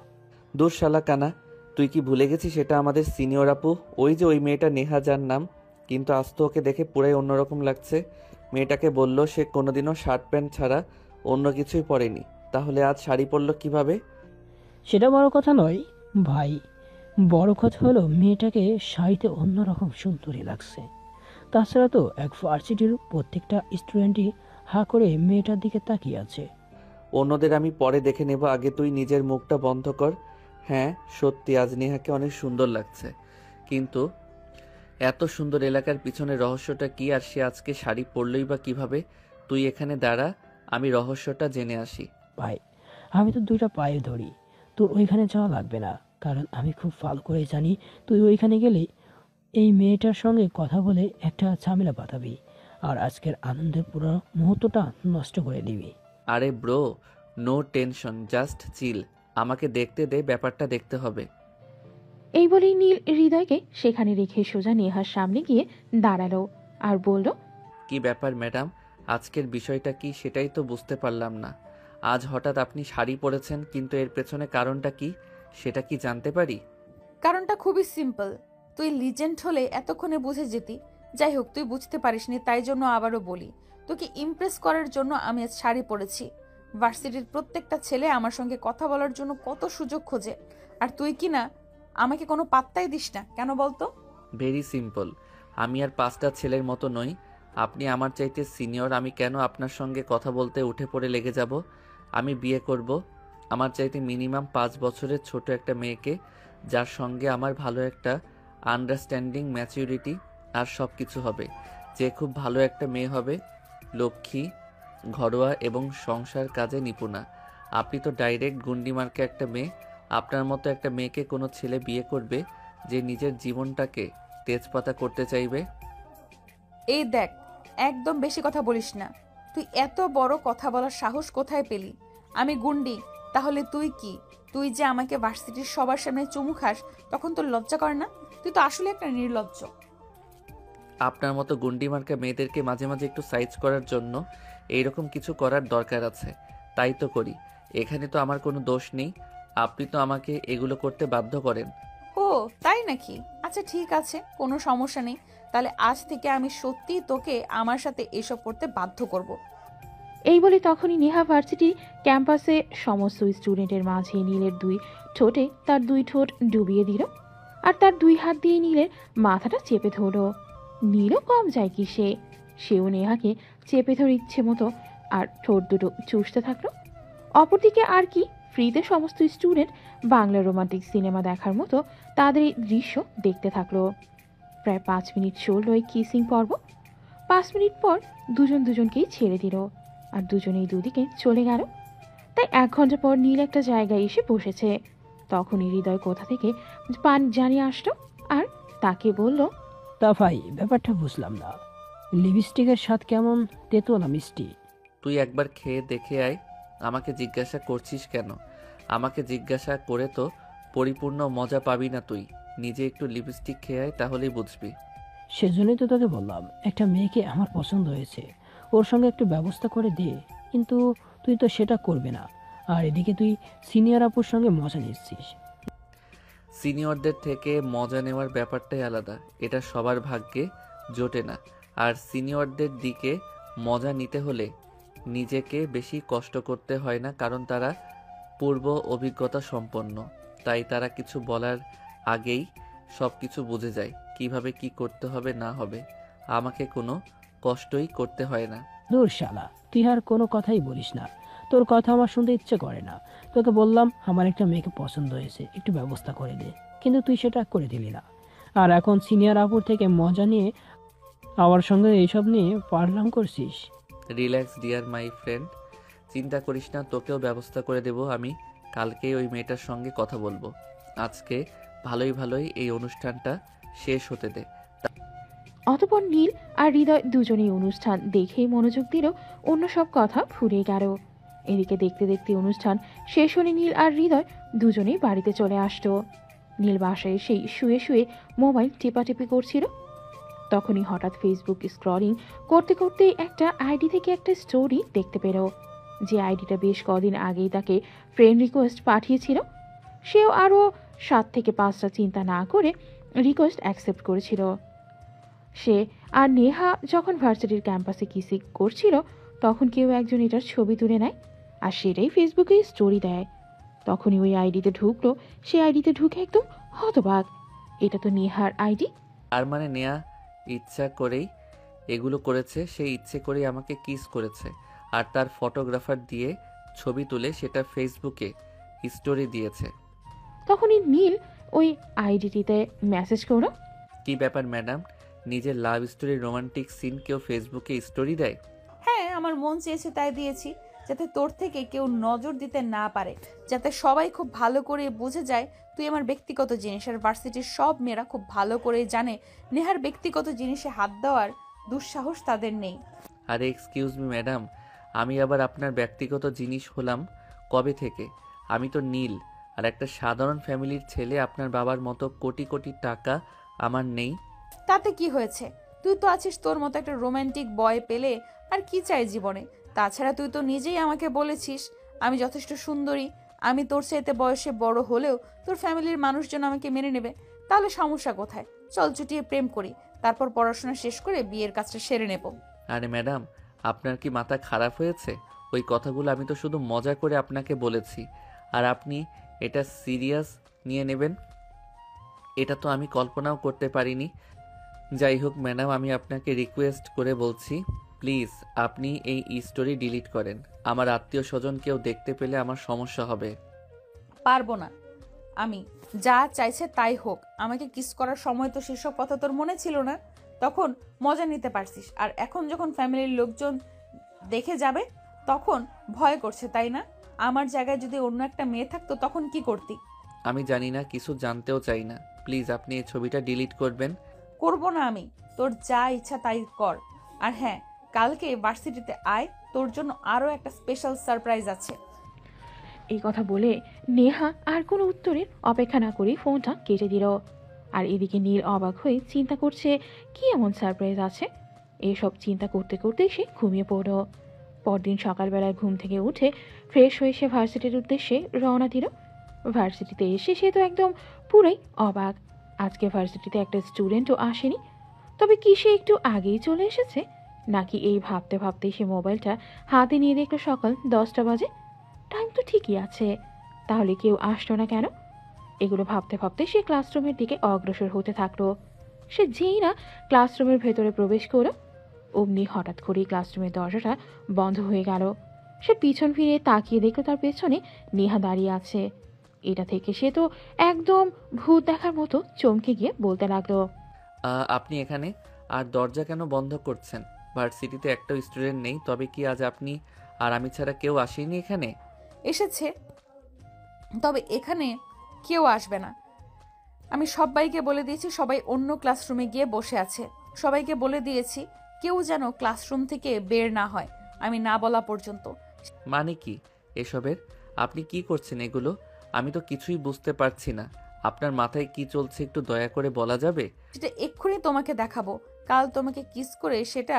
দূর শালা কানা, তুই কি ভুলে গেছিস সেটা আমাদের সিনিয়র আপু? ওই যে ওই মেয়েটা নেহা যার নাম। কিন্তু আজ তো ওকে দেখে পুরাই অন্যরকম লাগছে। মেয়েটাকে বলল সে কোনোদিনও শার্ট প্যান্ট ছাড়া অন্য কিছুই পরেনি, তাহলে আজ শাড়ি পরল কিভাবে? সেটা বড় কথা নয় ভাই, বড় কথা হলো মেয়েটাকে শাড়িতে অন্যরকম সুন্দরী লাগছে। তাছাড়া তো এক ভার্সিটির প্রত্যেকটা স্টুডেন্টই হা করে মেয়েটার দিকে তাকিয়ে আছে। অন্যদের আমি পরে দেখে নেব, আগে তুই নিজের মুখটা বন্ধ কর। হ্যাঁ সত্যি আজ নেহাকে অনেক সুন্দর লাগছে, কিন্তু এত সুন্দর এলাকার পিছনে রহস্যটা কি? আর সে আজকে শাড়ি পরলই বা কিভাবে? তুই এখানে দাঁড়া, আমি রহস্যটা জেনে আসি। ভাই, আমি তো দুইটা পায়ে ধরি, তোর ওইখানে যাওয়া লাগবে না, কারণ আমি খুব ভালো করে জানি তুই ওইখানে গেলে এই মেয়েটার সঙ্গে কথা বলে একটা ঝামেলা পাতাবি আর আজকের আনন্দের পুরো মুহূর্তটা নষ্ট করে দিবি। আরে bro, no tension, just chill. আমাকে দেখতে দে, ব্যাপারটা দেখতে হবে। এই বলেই নীল হৃদয়কে সেখানে রেখে সোজা নেহার সামনে গিয়ে দাঁড়ালো আর বলল, কি ব্যাপার ম্যাডাম, আজকের বিষয়টা কি সেটাই তো বুঝতে পারলাম না। আজ হঠাৎ আপনি শাড়ি পরেছেন, কিন্তু এর পেছনে কারণটা কি সেটা কি জানতে পারি? কারণটা খুবই সিম্পল। তুই লিজেন্ড হলে এতক্ষণে বুঝে যেতি। যাই হোক, তুই বুঝতে পারিসনি, তাই জন্য আবারও বলি। তোকে ইমপ্রেস করার জন্য আমি আজ শাড়ি পরেছি। ভার্সিটির প্রত্যেকটা ছেলে আমার সঙ্গে কথা বলার জন্য কত সুযোগ খোঁজে, আর তুই কি না আমাকে কোনো পাত্তাই দিস না কেন বলতো? ভেরি সিম্পল, আমি আর 5টা ছেলের মতো নই। আপনি আমার চাইতে সিনিয়র, আমি কেন আপনার সঙ্গে কথা বলতে উঠে পড়ে লেগে যাব? আমি বিয়ে করব আমার চাইতে মিনিমাম 5 বছরের ছোট একটা মেয়েকে, যার সঙ্গে আমার ভালো একটা আন্ডারস্ট্যান্ডিং, ম্যাচুরিটি আর সব কিছু হবে। যে খুব ভালো একটা মেয়ে হবে, লক্ষ্মী, ঘরোয়া এবং সংসার কাজে নিপুণা। আপনি তো ডাইরেক্ট গুন্ডি মার্কে একটা মেয়ে। আপনার মতো একটা মেয়েকে কোনো ছেলে বিয়ে করবে যে নিজের জীবনটাকে তেজপাতা করতে চাইবে? এই দেখ, একদম বেশি কথা বলিস না। তুই এত বড় কথা বলার সাহস কোথায় পেলি? আমি গুন্ডি? তাহলে তুই কি? তুই যে আমাকে ভার্সিটির সবার সামনে চুমু খাস, তখন তোর লজ্জা করে না? তুই তো আসলে একটা নির্লজ্জ। আপনার মতো গুন্ডি মার্কা মেয়েদেরকে মাঝে মাঝে একটু সাইজ করার জন্য এইরকম কিছু করার দরকার আছে, তাই তো করি। এখানে তো আমার কোনো দোষ নেই, আপনি তো আমাকে এগুলো করতে বাধ্য করেন। ও তাই নাকি? আচ্ছা ঠিক আছে, কোনো সমস্যা নেই। তাহলে আজ থেকে আমি সত্যিই তোকে আমার সাথে এসব করতে বাধ্য করব। এই বলে তখনই নেহা ভার্সিটি ক্যাম্পাসে সমস্ত স্টুডেন্টের মাঝে নীলের দুই ঠোঁটে তার দুই ঠোঁট ডুবিয়ে দিল আর তার দুই হাত দিয়ে নীলের মাথাটা চেপে ধরল। নীলও কম যায় কি সেও নেহাকে চেপে ধরে ইচ্ছে মতো আর ঠোঁট দুটো চুষতে থাকলো। অপরদিকে আর কি, ফ্রিতে সমস্ত স্টুডেন্ট বাংলা রোমান্টিক সিনেমা দেখার মতো তাদের এই দৃশ্য দেখতে থাকলো। প্রায় 5 মিনিট চলল এই কিসিং পর্ব। 5 মিনিট পর দুজন দুজনকেই ছেড়ে দিল আর দুজনেই দুদিকে চলে গেল। তাই 1 ঘন্টা পর নীল একটা জায়গায় এসে বসেছে। তখনই হৃদয় কোথা থেকে পান জানিয়ে আসলো আর তাকে বলল, তা ভাই, ব্যাপারটা বুঝলাম না। লিপস্টিকের স্বাদ কেমন, তেতো না মিষ্টি? তুই একবার খেয়ে দেখে আয়। আমাকে জিজ্ঞাসা করছিস কেন? আমাকে জিজ্ঞাসা করে তো পরিপূর্ণ মজা পাবি না তুই। নিজে একটু লিপস্টিক খেয়ে আয়, তাহলেই বুঝবি। সেজন্যই তো তোকে বললাম, একটা মেয়েকে আমার পছন্দ হয়েছে, ওর সঙ্গে একটু ব্যবস্থা করে দে। কিন্তু তুই তো সেটা করবে না, আর এদিকে তুই সিনিয়র আপুর সঙ্গে মজা নিচ্ছিস। সিনিয়রদের থেকে মজা নেওয়ার ব্যাপারটাই আলাদা, এটা সবার ভাগ্যে জোটে না। আর সিনিয়রদের দিকে মজা নিতে হলে নিজেকে বেশি কষ্ট করতে হয় না, কারণ তারা পূর্ব অভিজ্ঞতা সম্পন্ন। তাই তারা কিছু বলার আগেই সব কিছু বুঝে যায়, কিভাবে কি করতে হবে না হবে। আমাকে কোনো কষ্টই করতে হয় না। দূর শালা, তুই আর কোনো কথাই বলিস না। তোর কথা আমার শুনতে ইচ্ছে করে না। তোকে বললাম আমার একটা মেয়েকে পছন্দ হয়েছে, একটু ব্যবস্থা করে দে, কিন্তু তুই সেটা করে দিলি না। আর এখন সিনিয়র আপুর থেকে মজা নিয়ে আমার সঙ্গে এইসব নিয়ে পারলাম করছিস। রিল্যাক্স ডিয়ার মাই ফ্রেন্ড, চিন্তা করিস না, তোকেও ব্যবস্থা করে দেব আমি। কালকেই ওই মেয়েটার সঙ্গে কথা বলবো। আজকে ভালোই ভালোই এই অনুষ্ঠানটা শেষ হতে দে। অতপর নীল আর হৃদয় দুজনেই অনুষ্ঠান দেখেই মনোযোগ দিল, অন্য সব কথা ভুলে গেল। এদিকে দেখতে দেখতে অনুষ্ঠান শেষ হলে নীল আর হৃদয় দুজনেই বাড়িতে চলে আসতো। নীল বাসায় সেই শুয়ে শুয়ে মোবাইল টেপাটেপি করছিল। তখনই হঠাৎ ফেসবুক স্ক্রলিং করতে করতে একটা আইডি থেকে একটা স্টোরি দেখতে পেল, যে আইডিটা বেশ কদিন আগেই তাকে ফ্রেন্ড রিকোয়েস্ট পাঠিয়েছিল। সেও আরও 7 থেকে 5টা চিন্তা না করে রিকোয়েস্ট অ্যাকসেপ্ট করেছিল। সে আর নেহা যখন ভার্সিটির ক্যাম্পাসে কিসিং করছিল, তখন কেউ একজন এটার ছবি তুলে নেয় আর সেটাই ফেসবুকে স্টোরি দেয়। তখনই ওই আইডিতে ঢুকলো। সেই আইডিতে ঢুকে একদম হতবাক, এটা তো নেহার আইডি। আর মানে নেয়া ইচ্ছা করেই এগুলো করেছে, সেই ইচ্ছে করেই আমাকে কিস করেছে আর তার ফটোগ্রাফার দিয়ে ছবি তুলে সেটা ফেসবুকে স্টোরি দিয়েছে। তখনই নীল ওই আইডিটিতে মেসেজ করলো, কি ব্যাপার ম্যাডাম, নিজের লাভ স্টোরি রোমান্টিক সিন কেউ ফেসবুকে স্টোরি দেয়? হ্যাঁ, আমার মন চেয়েছে তাই দিয়েছি, যাতে তোর থেকে কেউ নজর দিতে না পারে, যাতে সবাই খুব ভালো করে বুঝে যায় তুই আমার ব্যক্তিগত জিনিস। আর ভার্সিটির সব মেয়েরা খুব ভালো করে জানে নেহার ব্যক্তিগত জিনিসে হাত দেওয়ার দুঃসাহস তাদের নেই। আরে এক্সকিউজ মি ম্যাডাম, আমি আবার আপনার ব্যক্তিগত জিনিস হলাম কবে থেকে? আমি তো নীল আর একটা সাধারণ ফ্যামিলির ছেলে। আপনার বাবার মতো কোটি কোটি টাকা আমার নেই। তাতে কি হয়েছে? তুই তো আছিস, তোর মতো একটা রোমান্টিক বয় পেলে আর কি চাই জীবনে? তাছাড়া তুই তো নিজেই আমাকে বলেছিস আমি যথেষ্ট সুন্দরী, আমি তোর চাইতে বয়সে বড় হলেও তোর ফ্যামিলির মানুষজন আমাকে মেনে নেবে। তাহলে সমস্যা কোথায়? চল চুটিয়ে প্রেম করি, তারপর পড়াশোনা শেষ করে বিয়ের কাজটা সেরে নেব। আরে ম্যাডাম, আপনার কি মাথা খারাপ হয়েছে? ওই কথাগুলো আমি তো শুধু মজা করে আপনাকে বলেছি, আর আপনি এটা সিরিয়াস নিয়ে নেবেন, এটা তো আমি কল্পনাও করতে পারিনি। যাই হোক ম্যাডাম, আমি আপনাকে রিকোয়েস্ট করে বলছি, প্লিজ আপনি এই স্টোরি ডিলিট করেন। আমার আত্মীয় স্বজন কেউ দেখতে পেলে আমার সমস্যা হবে। পারবো না। আমি যা চাইছে তাই হোক। আমাকে কিস করার সময় তো সেসব কথা তোর মনে ছিল না, তখন মজা নিতে পারছিস। আর এখন যখন ফ্যামিলির লোকজন দেখে যাবে তখন ভয় করছে, তাই না? আমার জায়গায় যদি অন্য একটা মেয়ে থাকতো তখন কি করতি? আমি জানি না, কিছু জানতেও চাই না। প্লিজ আপনি এই ছবিটা ডিলিট করবেন। করবো না আমি, তোর যা ইচ্ছা তাই কর। আর হ্যাঁ, কালকে ভার্সিটিতে আয়, তোর জন্য আরো একটা স্পেশাল সারপ্রাইজ আছে। এই কথা বলে নেহা আর কোনো উত্তরের অপেক্ষা না করে ফোনটা কেটে দিল। আর এদিকে নীল অবাক হয়ে চিন্তা করছে কি এমন সারপ্রাইজ আছে। এসব চিন্তা করতে করতে সে ঘুমিয়ে পড়ল। পরদিন সকালবেলায় ঘুম থেকে উঠে ফ্রেশ হয়ে সে ভার্সিটির উদ্দেশ্যে রওনা দিল। ভার্সিটিতে এসে সে তো একদম পুরাই অবাক। আজকে ভার্সিটিতে একটা স্টুডেন্টও আসেনি, তবে কি সে একটু আগেই চলে এসেছে? নাকি এই ভাবতে ভাবতে সে মোবাইলটা হাতে নিয়ে দেখলো সকাল 10টা বাজে। টাইম তো ঠিকই আছে, তাহলে কেউ আসলো না কেন? এগুলো ভাবতে ভাবতে সে ক্লাসরুমের দিকে অগ্রসর হতে থাকলো। সে যেই না ক্লাসরুমের ভেতরে প্রবেশ করলো, অমনি হঠাৎ করেই ক্লাসরুমের দরজাটা বন্ধ হয়ে গেল। সে পিছন ফিরে তাকিয়ে দেখলো তার পেছনে নেহা দাঁড়িয়ে আছে। এটা থেকে সে তো একদম ভূত দেখার মতো চমকে গিয়ে বলতে লাগলো, আপনি এখানে? আর দরজা কেন বন্ধ করছেন? ভার্সিটিতে একটাও স্টুডেন্ট নেই, তবে কি আজ আপনি আর আমি ছাড়া কেউ আসেনি এখানে? এসেছে, তবে এখানে কেউ আসবে না। আমি সবাইকে বলে দিয়েছি, সবাই অন্য ক্লাসরুমে গিয়ে বসে আছে। সবাইকে বলে দিয়েছি কেউ যেন ক্লাসরুম থেকে বের না হয় আমি না বলা পর্যন্ত। মানে কি এসবের? আপনি কি করছেন এগুলো? আমি তো কিছুই বুঝতে পারছি না। আপনার মাথায় কি চলছে একটু দয়া করে বলা যাবে? সেটা এক্ষুনি তোমাকে দেখাবো। কাল তোমাকে কিস করে সেটা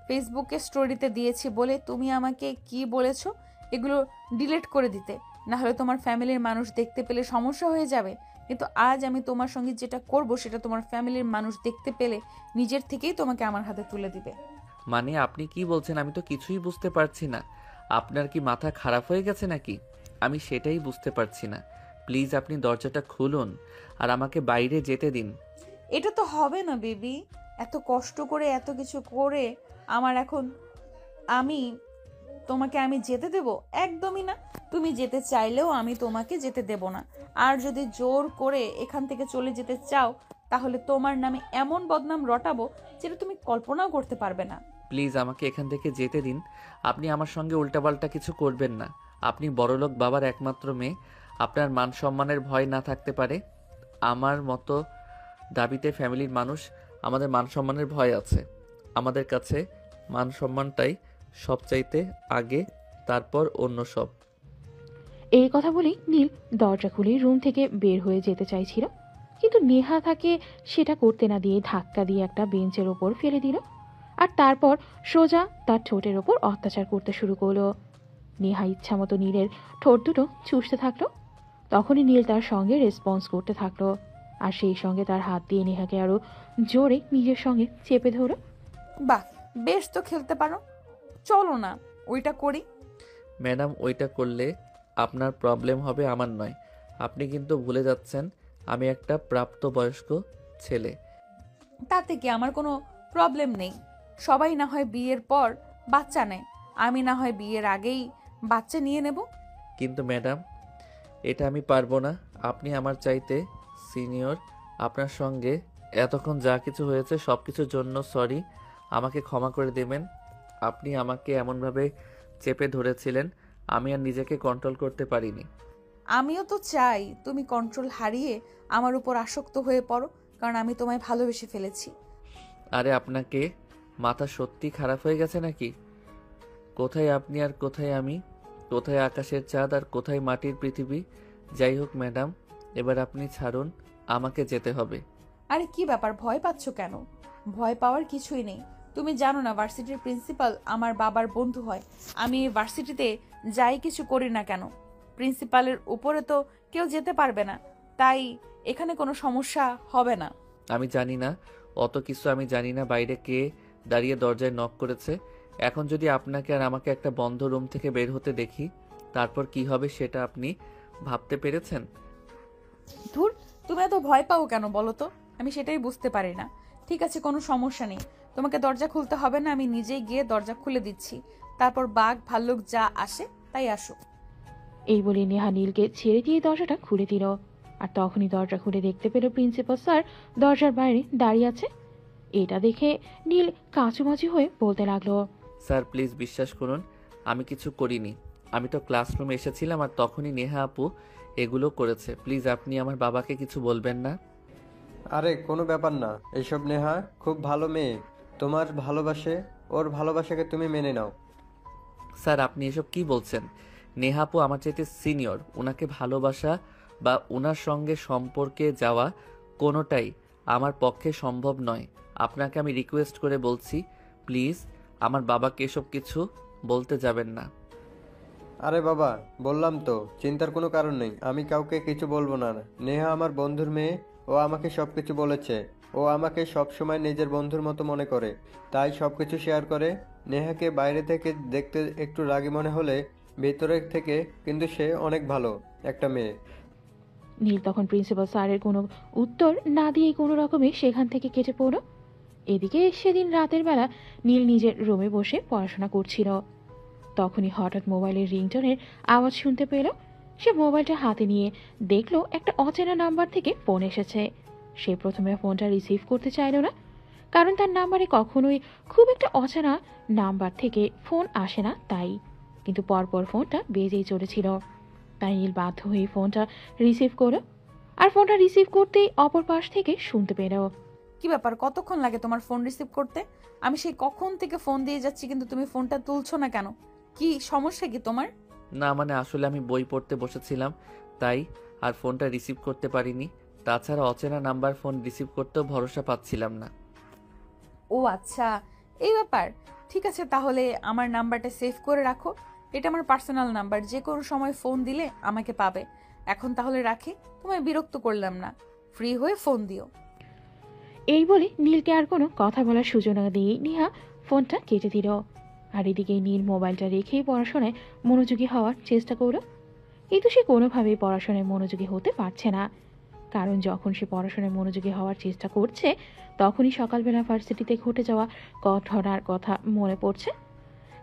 ফেসবুকে স্টোরিতে দিয়েছি বলে তুমি আমাকে কি বলেছো এগুলো ডিলিট করে দিতে, না হলে তোমার ফ্যামিলির মানুষ দেখতে পেলে সমস্যা হয়ে যাবে। কিন্তু আজ আমি তোমার সঙ্গে যেটা করব সেটা তোমার ফ্যামিলির মানুষ দেখতে পেলে নিজের থেকেই তোমাকে আমার হাতে তুলে দিবে। মানে আপনি কি বলছেন? আমি তো কিছুই বুঝতে পারছি না। আপনার কি মাথা খারাপ হয়ে গেছে নাকি? আমি সেটাই বুঝতে পারছি না। প্লিজ আপনি দরজাটা খুলুন আর আমাকে বাইরে যেতে দিন। এটা তো হবে না বেবি, এত কষ্ট করে এত কিছু করে আমার এখন আমি আমি যেতে দেব? একদমই না। তুমি যেতে চাইলেও আমি তোমাকে যেতে দেব না। আর যদি জোর করে এখান থেকে চলে যেতে চাও তাহলে তোমার নামে এমন বদনাম রটাবো যেটা তুমি কল্পনাও করতে পারবে না। প্লিজ আমাকে এখান থেকে যেতে দিন। আপনি আমার সঙ্গে উল্টাপাল্টা কিছু করবেন না। আপনি বড়লোক বাবার একমাত্র মেয়ে। আপনার মান সম্মানের ভয় না থাকতে পারে। আমার মতো দাবিতে ফ্যামিলির মানুষ, আমাদের মান সম্মানের ভয় আছে। আমাদের কাছে মান সম্মানটাই সবচাইতে আগে, তারপর অন্য সব। এই কথা বলেই নীল দরজা খুলে রুম থেকে বের হয়ে যেতে চাইছিল, কিন্তু নেহা তাকে সেটা করতে না দিয়ে ধাক্কা দিয়ে একটা বেঞ্চের ওপর ফেলে দিল। আর তারপর সোজা তার ঠোঁটের ওপর অত্যাচার করতে শুরু করলো। নেহা ইচ্ছা মতো নীলের ঠোঁট দুটো চুষতে থাকলো। তখনই নীল তার সঙ্গে রেসপন্স করতে থাকলো, আর সেই সঙ্গে তার হাত দিয়ে নেহাকে আরো জোরে নিজের সঙ্গে চেপে ধরো। বাহ, বেশ তো খেলতে পারো, চলো না ওইটা করি। ম্যাডাম, ওইটা করলে আপনার প্রবলেম হবে, আমার নয়। আপনি কিন্তু ভুলে যাচ্ছেন আমি একটা প্রাপ্তবয়স্ক ছেলে। তাতে কি আমার কোনো প্রবলেম নেই। সবাই না হয় বিয়ের পর বাচ্চা নেয়, আমি না হয় বিয়ের আগেই বাচ্চা নিয়ে নেব। কিন্তু ম্যাডাম, এটা আমি পারবো না। আপনি আমার চাইতে সিনিয়র। আপনার সঙ্গে এতক্ষণ যা কিছু হয়েছে সব কিছুর জন্য সরি। আমাকে ক্ষমা করে দেবেন। আপনি আমাকে এমনভাবে চেপে ধরেছিলেন, আমি আর নিজেকে কন্ট্রোল করতে পারিনি। আমিও তো চাই তুমি কন্ট্রোল হারিয়ে আমার উপর আসক্ত হয়ে পড়ো, কারণ আমি তোমায় ভালোবেসে ফেলেছি। আরে আপনাকে মাথা সত্যি খারাপ হয়ে গেছে নাকি? কোথায় আপনি আর কোথায় আমি? কোথায় আকাশের চাঁদ আর কোথায় মাটির পৃথিবী? যাই হোক ম্যাডাম, এবার আপনি ছাড়ুন, আমাকে যেতে হবে। আরে কি ব্যাপার, ভয় পাচ্ছ কেন? ভয় পাওয়ার কিছুই নেই। তুমি জানো না ভার্সিটির প্রিন্সিপাল আমার বাবার বন্ধু হয়। আমি এই ভার্সিটিতে যাই কিছু করি না কেন প্রিন্সিপালের উপরে তো কেউ যেতে পারবে না, তাই এখানে কোনো সমস্যা হবে না। আমি জানি না, অত কিছু আমি জানি না বাইরে কে দাঁড়িয়ে দরজায় নক করেছে। এখন যদি আপনাকে আর আমাকে একটা বন্ধ রুম থেকে বের হতে দেখি, তারপর কি হবে সেটা আপনি ভাবতে পেরেছেন? ধুর, তুমি এত ভয় পাও কেন বলো তো? আমি সেটাই বুঝতে পারি না। ঠিক আছে, কোনো সমস্যা নেই, তোমাকে দরজা খুলতে হবে না, আমি নিজেই গিয়ে দরজা খুলে দিচ্ছি। তারপর বাঘ ভাল্লুক যা আসে তাই আসুক। এই বলে নেহা নীলকে ছেড়ে দিয়ে দরজাটা খুলে দিল। আর তখনই দরজা খুলে দেখতে পেল প্রিন্সিপাল স্যার দরজার বাইরে দাঁড়িয়ে আছে। এটা দেখে নীল কাঁচুমাচু হয়ে বলতে লাগলো, স্যার প্লিজ বিশ্বাস করুন, আমি কিছু করিনি। আমি তো ক্লাসরুমে এসেছিলাম আর তখনই নেহা আপু এগুলো করেছে। প্লিজ আপনি আমার বাবাকে কিছু বলবেন না। আরে কোনো ব্যাপার না, এইসব নেহা খুব ভালো মেয়ে, তোমার ভালোবাসে, ওর ভালোবাসাকে তুমি মেনে নাও। স্যার আপনি এসব কি বলছেন? নেহা আপু আমার চাইতে সিনিয়র। ওনাকে ভালোবাসা বা ওনার সঙ্গে সম্পর্কে যাওয়া কোনোটাই আমার পক্ষে সম্ভব নয়। আপনাকে আমি রিকোয়েস্ট করে বলছি, প্লিজ আমার বাবাকে এসব কিছু বলতে যাবেন না। আরে বাবা, বললাম তো চিন্তার কোনো কারণ নেই, আমি কাউকে কিছু বলবো না। নেহা আমার বন্ধুর মেয়ে, ও আমাকে সব কিছু বলেছে। ও আমাকে সবসময় নিজের বন্ধুর মতো মনে করে, তাই সবকিছু শেয়ার করে। নেহাকে বাইরে থেকে দেখতে একটু রাগী মনে হলে ভেতরে থেকে কিন্তু সে অনেক ভালো একটা মেয়ে। নীল তখন প্রিন্সিপাল স্যারের কোনো উত্তর না দিয়ে কোনো রকমে সেখান থেকে কেটে পড়ল। এদিকে সেদিন রাতের বেলা নীল নিজের রুমে বসে পড়াশোনা করছিল। তখনই হঠাৎ মোবাইলের রিংটোনের আওয়াজ শুনতে পেল। সে মোবাইলটা হাতে নিয়ে দেখলো একটা অচেনা নাম্বার থেকে ফোন এসেছে। সে প্রথমে ফোনটা রিসিভ করতে চাইল না, কারণ তার নাম্বারে কখনোই খুব একটা অচেনা নাম্বার থেকে ফোন আসে না তাই। কিন্তু পরপর ফোনটা বেজেই চলেছিল, তাই নীল বাধ্য হয়ে ফোনটা রিসিভ করলো। আর ফোনটা রিসিভ করতেই অপর পাশ থেকে শুনতে পেল। কি ব্যাপার, কতক্ষণ লাগে তোমার ফোন রিসিভ করতে? আমি সেই কখন থেকে ফোন দিয়ে যাচ্ছি, কিন্তু তুমি ফোনটা তুলছো না কেন? কি সমস্যা কি তোমার? না মানে আসলে আমি বই পড়তে বসেছিলাম, তাই আর ফোনটা রিসিভ করতে পারিনি। তাছাড়া অচেনা নাম্বার ফোন রিসিভ করতেও ভরসা পাচ্ছিলাম না। ও আচ্ছা, এই ব্যাপার। ঠিক আছে, তাহলে আমার নাম্বারটা সেভ করে রাখো। এটা আমার পার্সোনাল নাম্বার, যে কোনো সময় ফোন দিলে আমাকে পাবে। এখন তাহলে রাখি, তোমায় বিরক্ত করলাম না। ফ্রি হয়ে ফোন দিও। এই বলে নীলকে আর কোনো কথা বলার সুযোগ না দিয়ে নেহা ফোনটা কেটে দিল। আর এদিকে নীল মোবাইলটা রেখেই পড়াশোনায় মনোযোগী হওয়ার চেষ্টা করল। কিন্তু সে কোনোভাবেই পড়াশোনায় মনোযোগী হতে পারছে না, কারণ যখন সে পড়াশোনায় মনোযোগী হওয়ার চেষ্টা করছে তখনই সকালবেলা ভার্সিটিতে ঘটে যাওয়া ঘটনার কথা মনে পড়ছে।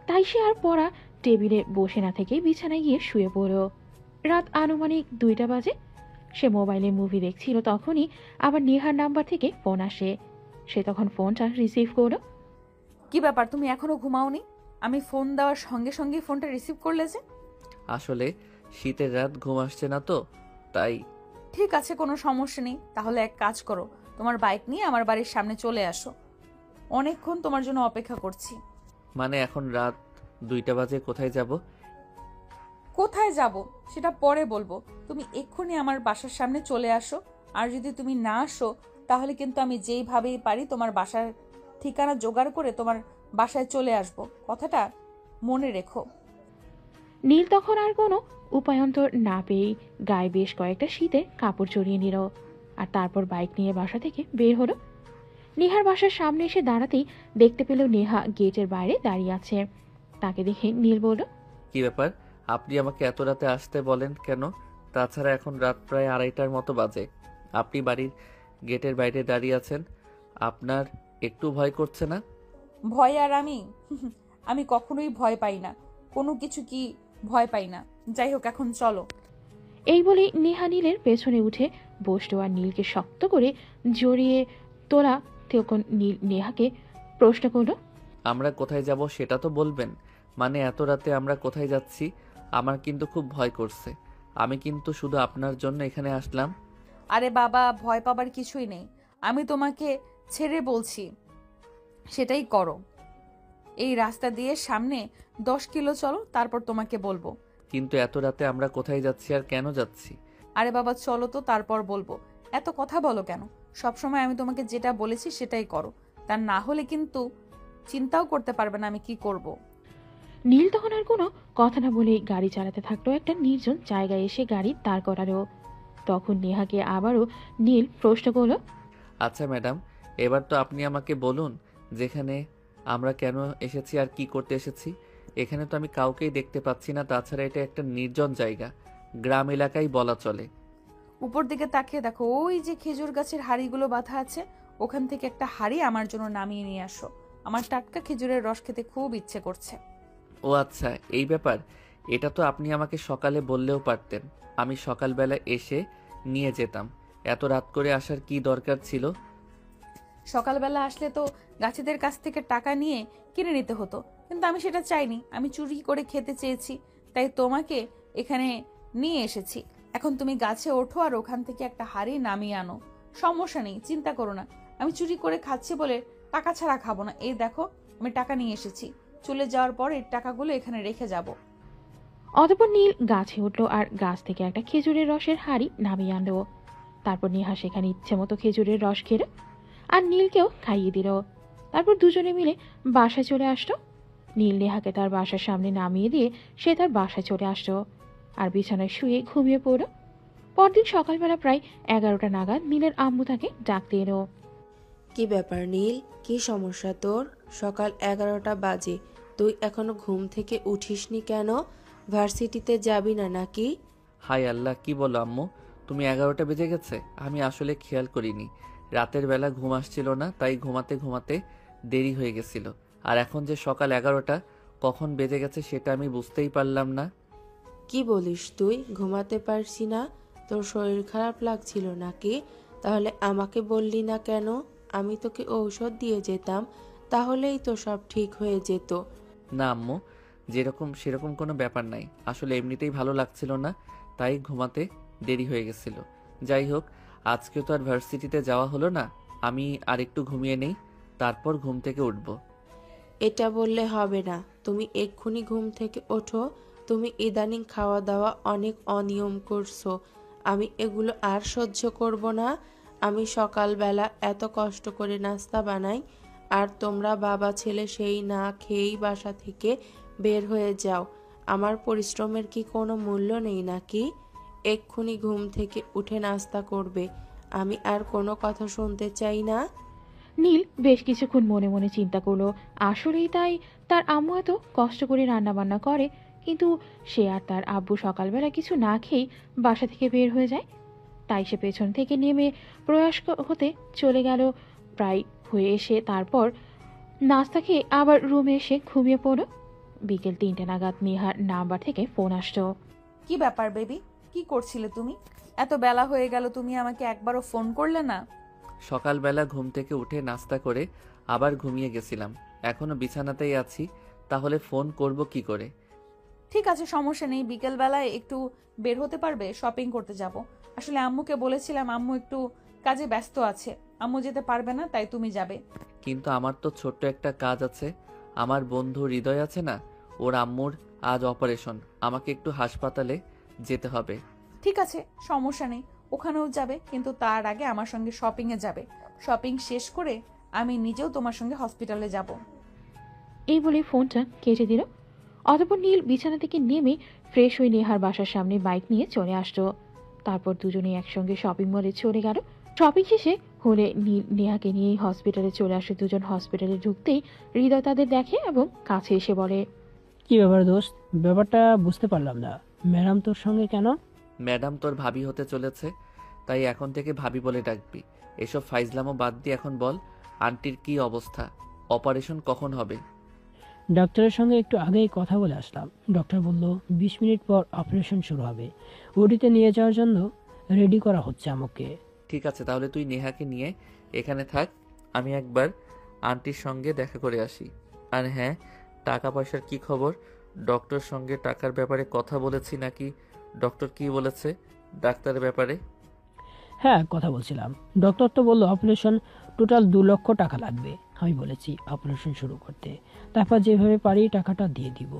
তাই সে আর পড়া টেবিলে বসে না থেকেই বিছানায় গিয়ে শুয়ে পড়ল। রাত আনুমানিক 2টা বাজে। সে মোবাইলে মুভি দেখছিল, তখনই আবার নেহার নাম্বার থেকে ফোন আসে। সে তখন ফোনটা রিসিভ করল। কি ব্যাপার, তুমি এখনো ঘুমাওনি? আমি ফোন দেওয়ার সঙ্গে সঙ্গে ফোনটা রিসিভ করলে যে? আসলে শীতের রাত, ঘুম আসছে না তো তাই। ঠিক আছে, কোনো সমস্যা নেই। তাহলে এক কাজ করো, তোমার বাইক নিয়ে আমার বাড়ির সামনে চলে আসো। অনেকক্ষণ তোমার জন্য অপেক্ষা করছি। মানে এখন রাত 2টা বাজে, কোথায় যাব? কোথায় যাব সেটা পরে বলবো। তুমি এক্ষুনি আমার বাসার সামনে চলে আসো। আর যদি তুমি না আসো তাহলে কিন্তু আমি যেইভাবেই পারি তোমার বাসার ঠিকানা জোগাড় করে তোমার বাসায় চলে আসব। কথাটা মনে রেখো। নীল তখন আর কোনো উপায়ন্তর না পেয়েই গায়ে বেশ কয়েকটা শীতের কাপড় জড়িয়ে নিল, আর তারপর বাইক নিয়ে বাসা থেকে বের হলো। নেহার বাসার সামনে এসে দাঁড়াতেই দেখতে পেল নেহা গেটের বাইরে দাঁড়িয়ে আছে। তাকে দেখে নীল বলল, কি ব্যাপার, আপনি আমাকে এত রাতে আসতে বলেন কেন? তাছাড়া এখন রাত প্রায় 2:30টার মতো বাজে, আপনি বাড়ির গেটের বাইরে দাঁড়িয়ে আছেন। আপনার একটু ভয় করছে না? ভয় আর আমি আমি কখনোই ভয় পাই না, কোনো কিছু কি ভয় পাই না। যাই হোক, এখন চলো। এই বলেই নেহা নীলের পেছনে উঠে বসলো আর নীলকে শক্ত করে জড়িয়ে তোলা। তখন নীল নেহাকে প্রশ্ন করলো, আমরা কোথায় যাব সেটা তো বলবেন। মানে এত রাতে আমরা কোথায় যাচ্ছি? আমার কিন্তু খুব ভয় করছে। আমি কিন্তু শুধু আপনার জন্য এখানে আসলাম। আরে বাবা, ভয় পাবার কিছুই নেই। আমি তোমাকে ছেড়ে বলছি, সেটাই করো। এই রাস্তা দিয়ে সামনে 10 কিলো চলো, তারপর তোমাকে বলবো। কিন্তু এত রাতে আমরা কোথায় যাচ্ছি আর কেন যাচ্ছি? আরে বাবা চলো তো, তারপর বলবো। এত কথা বলো কেন? সবসময় আমি তোমাকে যেটা বলেছি সেটাই করো, তা না হলে কিন্তু চিন্তাও করতে পারবে না আমি কি করব। নীল তখন আর কোনো কথা না বলেই গাড়ি চালাতে থাকলো। একটা নির্জন জায়গায় এসে গাড়ি দাঁড় করালো। তখন নেহাকে আবারও নীল প্রশ্ন করলো, আচ্ছা ম্যাডাম, এবার তো আপনি আমাকে বলুন যেখানে আমরা কেন এসেছি আর কি করতে এসেছি। এখানে তো আমি কাউকেই দেখতে পাচ্ছি না, তাছাড়া এটা একটা নির্জন জায়গা, গ্রাম এলাকাই বলা চলে। উপর দিকে তাকিয়ে দেখো, ওই যে খেজুর গাছের হাড়িগুলো বাঁধা আছে, ওখান থেকে একটা হাড়ি আমার জন্য নামিয়ে নিয়ে আসো। আমার টাটকা খেজুরের রস খেতে খুব ইচ্ছে করছে। ও আচ্ছা, এই ব্যাপার। এটা তো আপনি আমাকে সকালে বললেও পারতেন, আমি সকালবেলা এসে নিয়ে যেতাম। এত রাত করে আসার কি দরকার ছিল? সকালবেলা আসলে তো গাছেদের কাছ থেকে টাকা নিয়ে কিনে নিতে হতো, কিন্তু আমি সেটা চাইনি। আমি চুরি করে খেতে চেয়েছি, তাই তোমাকে এখানে নিয়ে এসেছি। এখন তুমি গাছে ওঠো আর ওখান থেকে একটা হাড়ি নামিয়ে আনো। সমস্যা নেই, চিন্তা করো না। আমি চুরি করে খাচ্ছি বলে টাকা ছাড়া খাবো না। এই দেখো, আমি টাকা নিয়ে এসেছি। চলে যাওয়ার পর এই টাকাগুলো এখানে রেখে যাব। অতঃপর নীল গাছে উঠলো আর গাছ থেকে একটা খেজুরের রসের হাঁড়ি নামিয়ে আনলো। তারপর নেহা সেখানে ইচ্ছে মতো খেজুরের রস খেলো আর নীলকেও খাইয়ে দিল। তারপর দুজনে মিলে বাসায় চলে আসলো। নীল নেহাকে তার বাসার সামনে নামিয়ে দিয়ে সে তার বাসায় চলে আসলো আর বিছানায় শুয়ে ঘুমিয়ে পড়ল। পরদিন সকালবেলা প্রায় 11টা নাগাদ নীলের আম্মু তাকে ডাকতে এলো। কি ব্যাপার নীল, কি সমস্যা তোর? সকাল 11টা বাজে, তুই এখনো ঘুম থেকে উঠিসনি কেন? ভার্সিটিতে যাবি না নাকি? হাই আল্লাহ, কি বলো আম্মু? তুমি 11টা বেজে গেছে? আমি আসলে খেয়াল করিনি। রাতের বেলা ঘুম আসছিল না, তাই ঘুমাতে ঘুমাতে দেরি হয়ে গেছিল। আর এখন যে সকাল 11টা কখন বেজে গেছে সেটা আমি বুঝতেই পারলাম না। কি বলিস তুই? ঘুমাতে পারছি না? তোর শরীর খারাপ লাগছিল নাকি? তাহলে আমাকে বললি না কেন? আমি তোকে ঔষধ দিয়ে যেতাম, তাহলেই তো সব ঠিক হয়ে যেত। না আম্মু, যেরকম সেরকম কোনো ব্যাপার নাই। আসলে এমনিতেই ভালো লাগছিল না, তাই ঘুমাতে দেরি হয়ে গেছিল। যাই হোক, আজকে তো আর ভার্সিটিতে যাওয়া হলো না। আমি আর একটু ঘুমিয়ে নেই, তারপর ঘুম থেকে উঠব। এটা বললে হবে না। তুমি এক্ষুনি ঘুম থেকে ওঠো। তুমি ইদানিং খাওয়া দাওয়া অনেক অনিয়ম করছো। আমি এগুলো আর সহ্য করব না। আমি সকালবেলা এত কষ্ট করে নাস্তা বানাই, আর তোমরা বাবা ছেলে সেই না খেয়েই বাসা থেকে বের হয়ে যাও। আমার পরিশ্রমের কি কোনো মূল্য নেই নাকি? এক্ষুনি ঘুম থেকে উঠে নাস্তা করবে। আমি আর কোনো কথা শুনতে চাই না। নীল বেশ কিছুক্ষণ মনে মনে চিন্তা করলো, আসলেই তাই তার আম্মু এত কষ্ট করে রান্না বান্না করে, কিন্তু সে আর তার আব্বু সকালবেলা কিছু না খেয়েই বাসা থেকে বের হয়ে যায়। তাই সে পেছন থেকে নেমে প্রয়াস হতে চলে গেল। প্রায় হয়ে এসে তারপর নাস্তা খেয়ে আবার রুমে এসে ঘুমিয়ে পড়ল। বিকেল 3টে নাগাদ নেহার নাম্বার থেকে ফোন আসতো। কি ব্যাপার বেবি, কি করছিলে তুমি? এত বেলা হয়ে গেল, তুমি আমাকে একবারও ফোন করলে না? সকালবেলা ঘুম থেকে উঠে নাস্তা করে আবার ঘুমিয়ে গেছিলাম। এখনো বিছানাতেই আছি, তাহলে ফোন করব কি করে? ঠিক আছে, সমস্যা নেই। বিকেল বেলায় একটু বের হতে পারবে? শপিং করতে যাব। আসলে আম্মুকে বলেছিলাম, আম্মু একটু কাজে ব্যস্ত আছে, আম্মু যেতে পারবে না, তাই তুমি যাবে। কিন্তু আমার তো ছোট্ট একটা কাজ আছে। আমার বন্ধু হৃদয় আছে না, ওর আম্মুর আজ অপারেশন। আমাকে একটু হাসপাতালে যেতে হবে। ঠিক আছে, সমস্যা নেই, ওখানেও যাবে, কিন্তু তার আগে আমার সঙ্গে শপিংয়ে যাবে। শপিং শেষ করে আমি নিজেও তোমার সঙ্গে হসপিটালে যাব। এই বলে ফোনটা কেটে দিল। অতঃপর নীল বিছানা থেকে নেমে ফ্রেশ হয়ে নেহার বাসার সামনে বাইক নিয়ে চলে আসতো। তারপর দুজনে একসঙ্গে শপিং মলে চলে গেল। শপিং শেষে হলে নীল নেহাকে নিয়েই হসপিটালে চলে আসে। দুজন হসপিটালে ঢুকতেই হৃদয় তাদের দেখে এবং কাছে এসে বলে, কি ব্যাপার দোস্ত? ব্যাপারটা বুঝতে পারলাম না। ম্যাডাম তোর সঙ্গে কেন? ম্যাডাম তোর ভাবি হতে চলেছে, তাই এখন থেকে ভাবি বলে ডাকবি। এসব ফাইজলামো বাদ দিয়ে এখন বল, আন্টির কি অবস্থা? অপারেশন কখন হবে? ডাক্তারের সঙ্গে একটু আগেই কথা বলে আসলাম। ডক্টর বলল 20 মিনিট পর অপারেশন শুরু হবে। ওটিতে নিয়ে যাওয়ার জন্য রেডি করা হচ্ছে আমাকে। ঠিক আছে, তাহলে তুই নেহাকে নিয়ে এখানে থাক, আমি একবার আন্টির সঙ্গে দেখা করে আসি। আর হ্যাঁ, টাকা পয়সার কি খবর? ডক্টর সঙ্গে টাকার ব্যাপারে কথা বলেছি নাকি? ডক্টর কি বলেছে ডাক্তারের ব্যাপারে? হ্যাঁ, কথা বলছিলাম। ডক্টর তো বললো অপারেশন টোটাল 2 লক্ষ টাকা লাগবে। আমি বলেছি অপারেশন শুরু করতে, তারপর যেভাবে পারি টাকাটা দিয়ে দিব।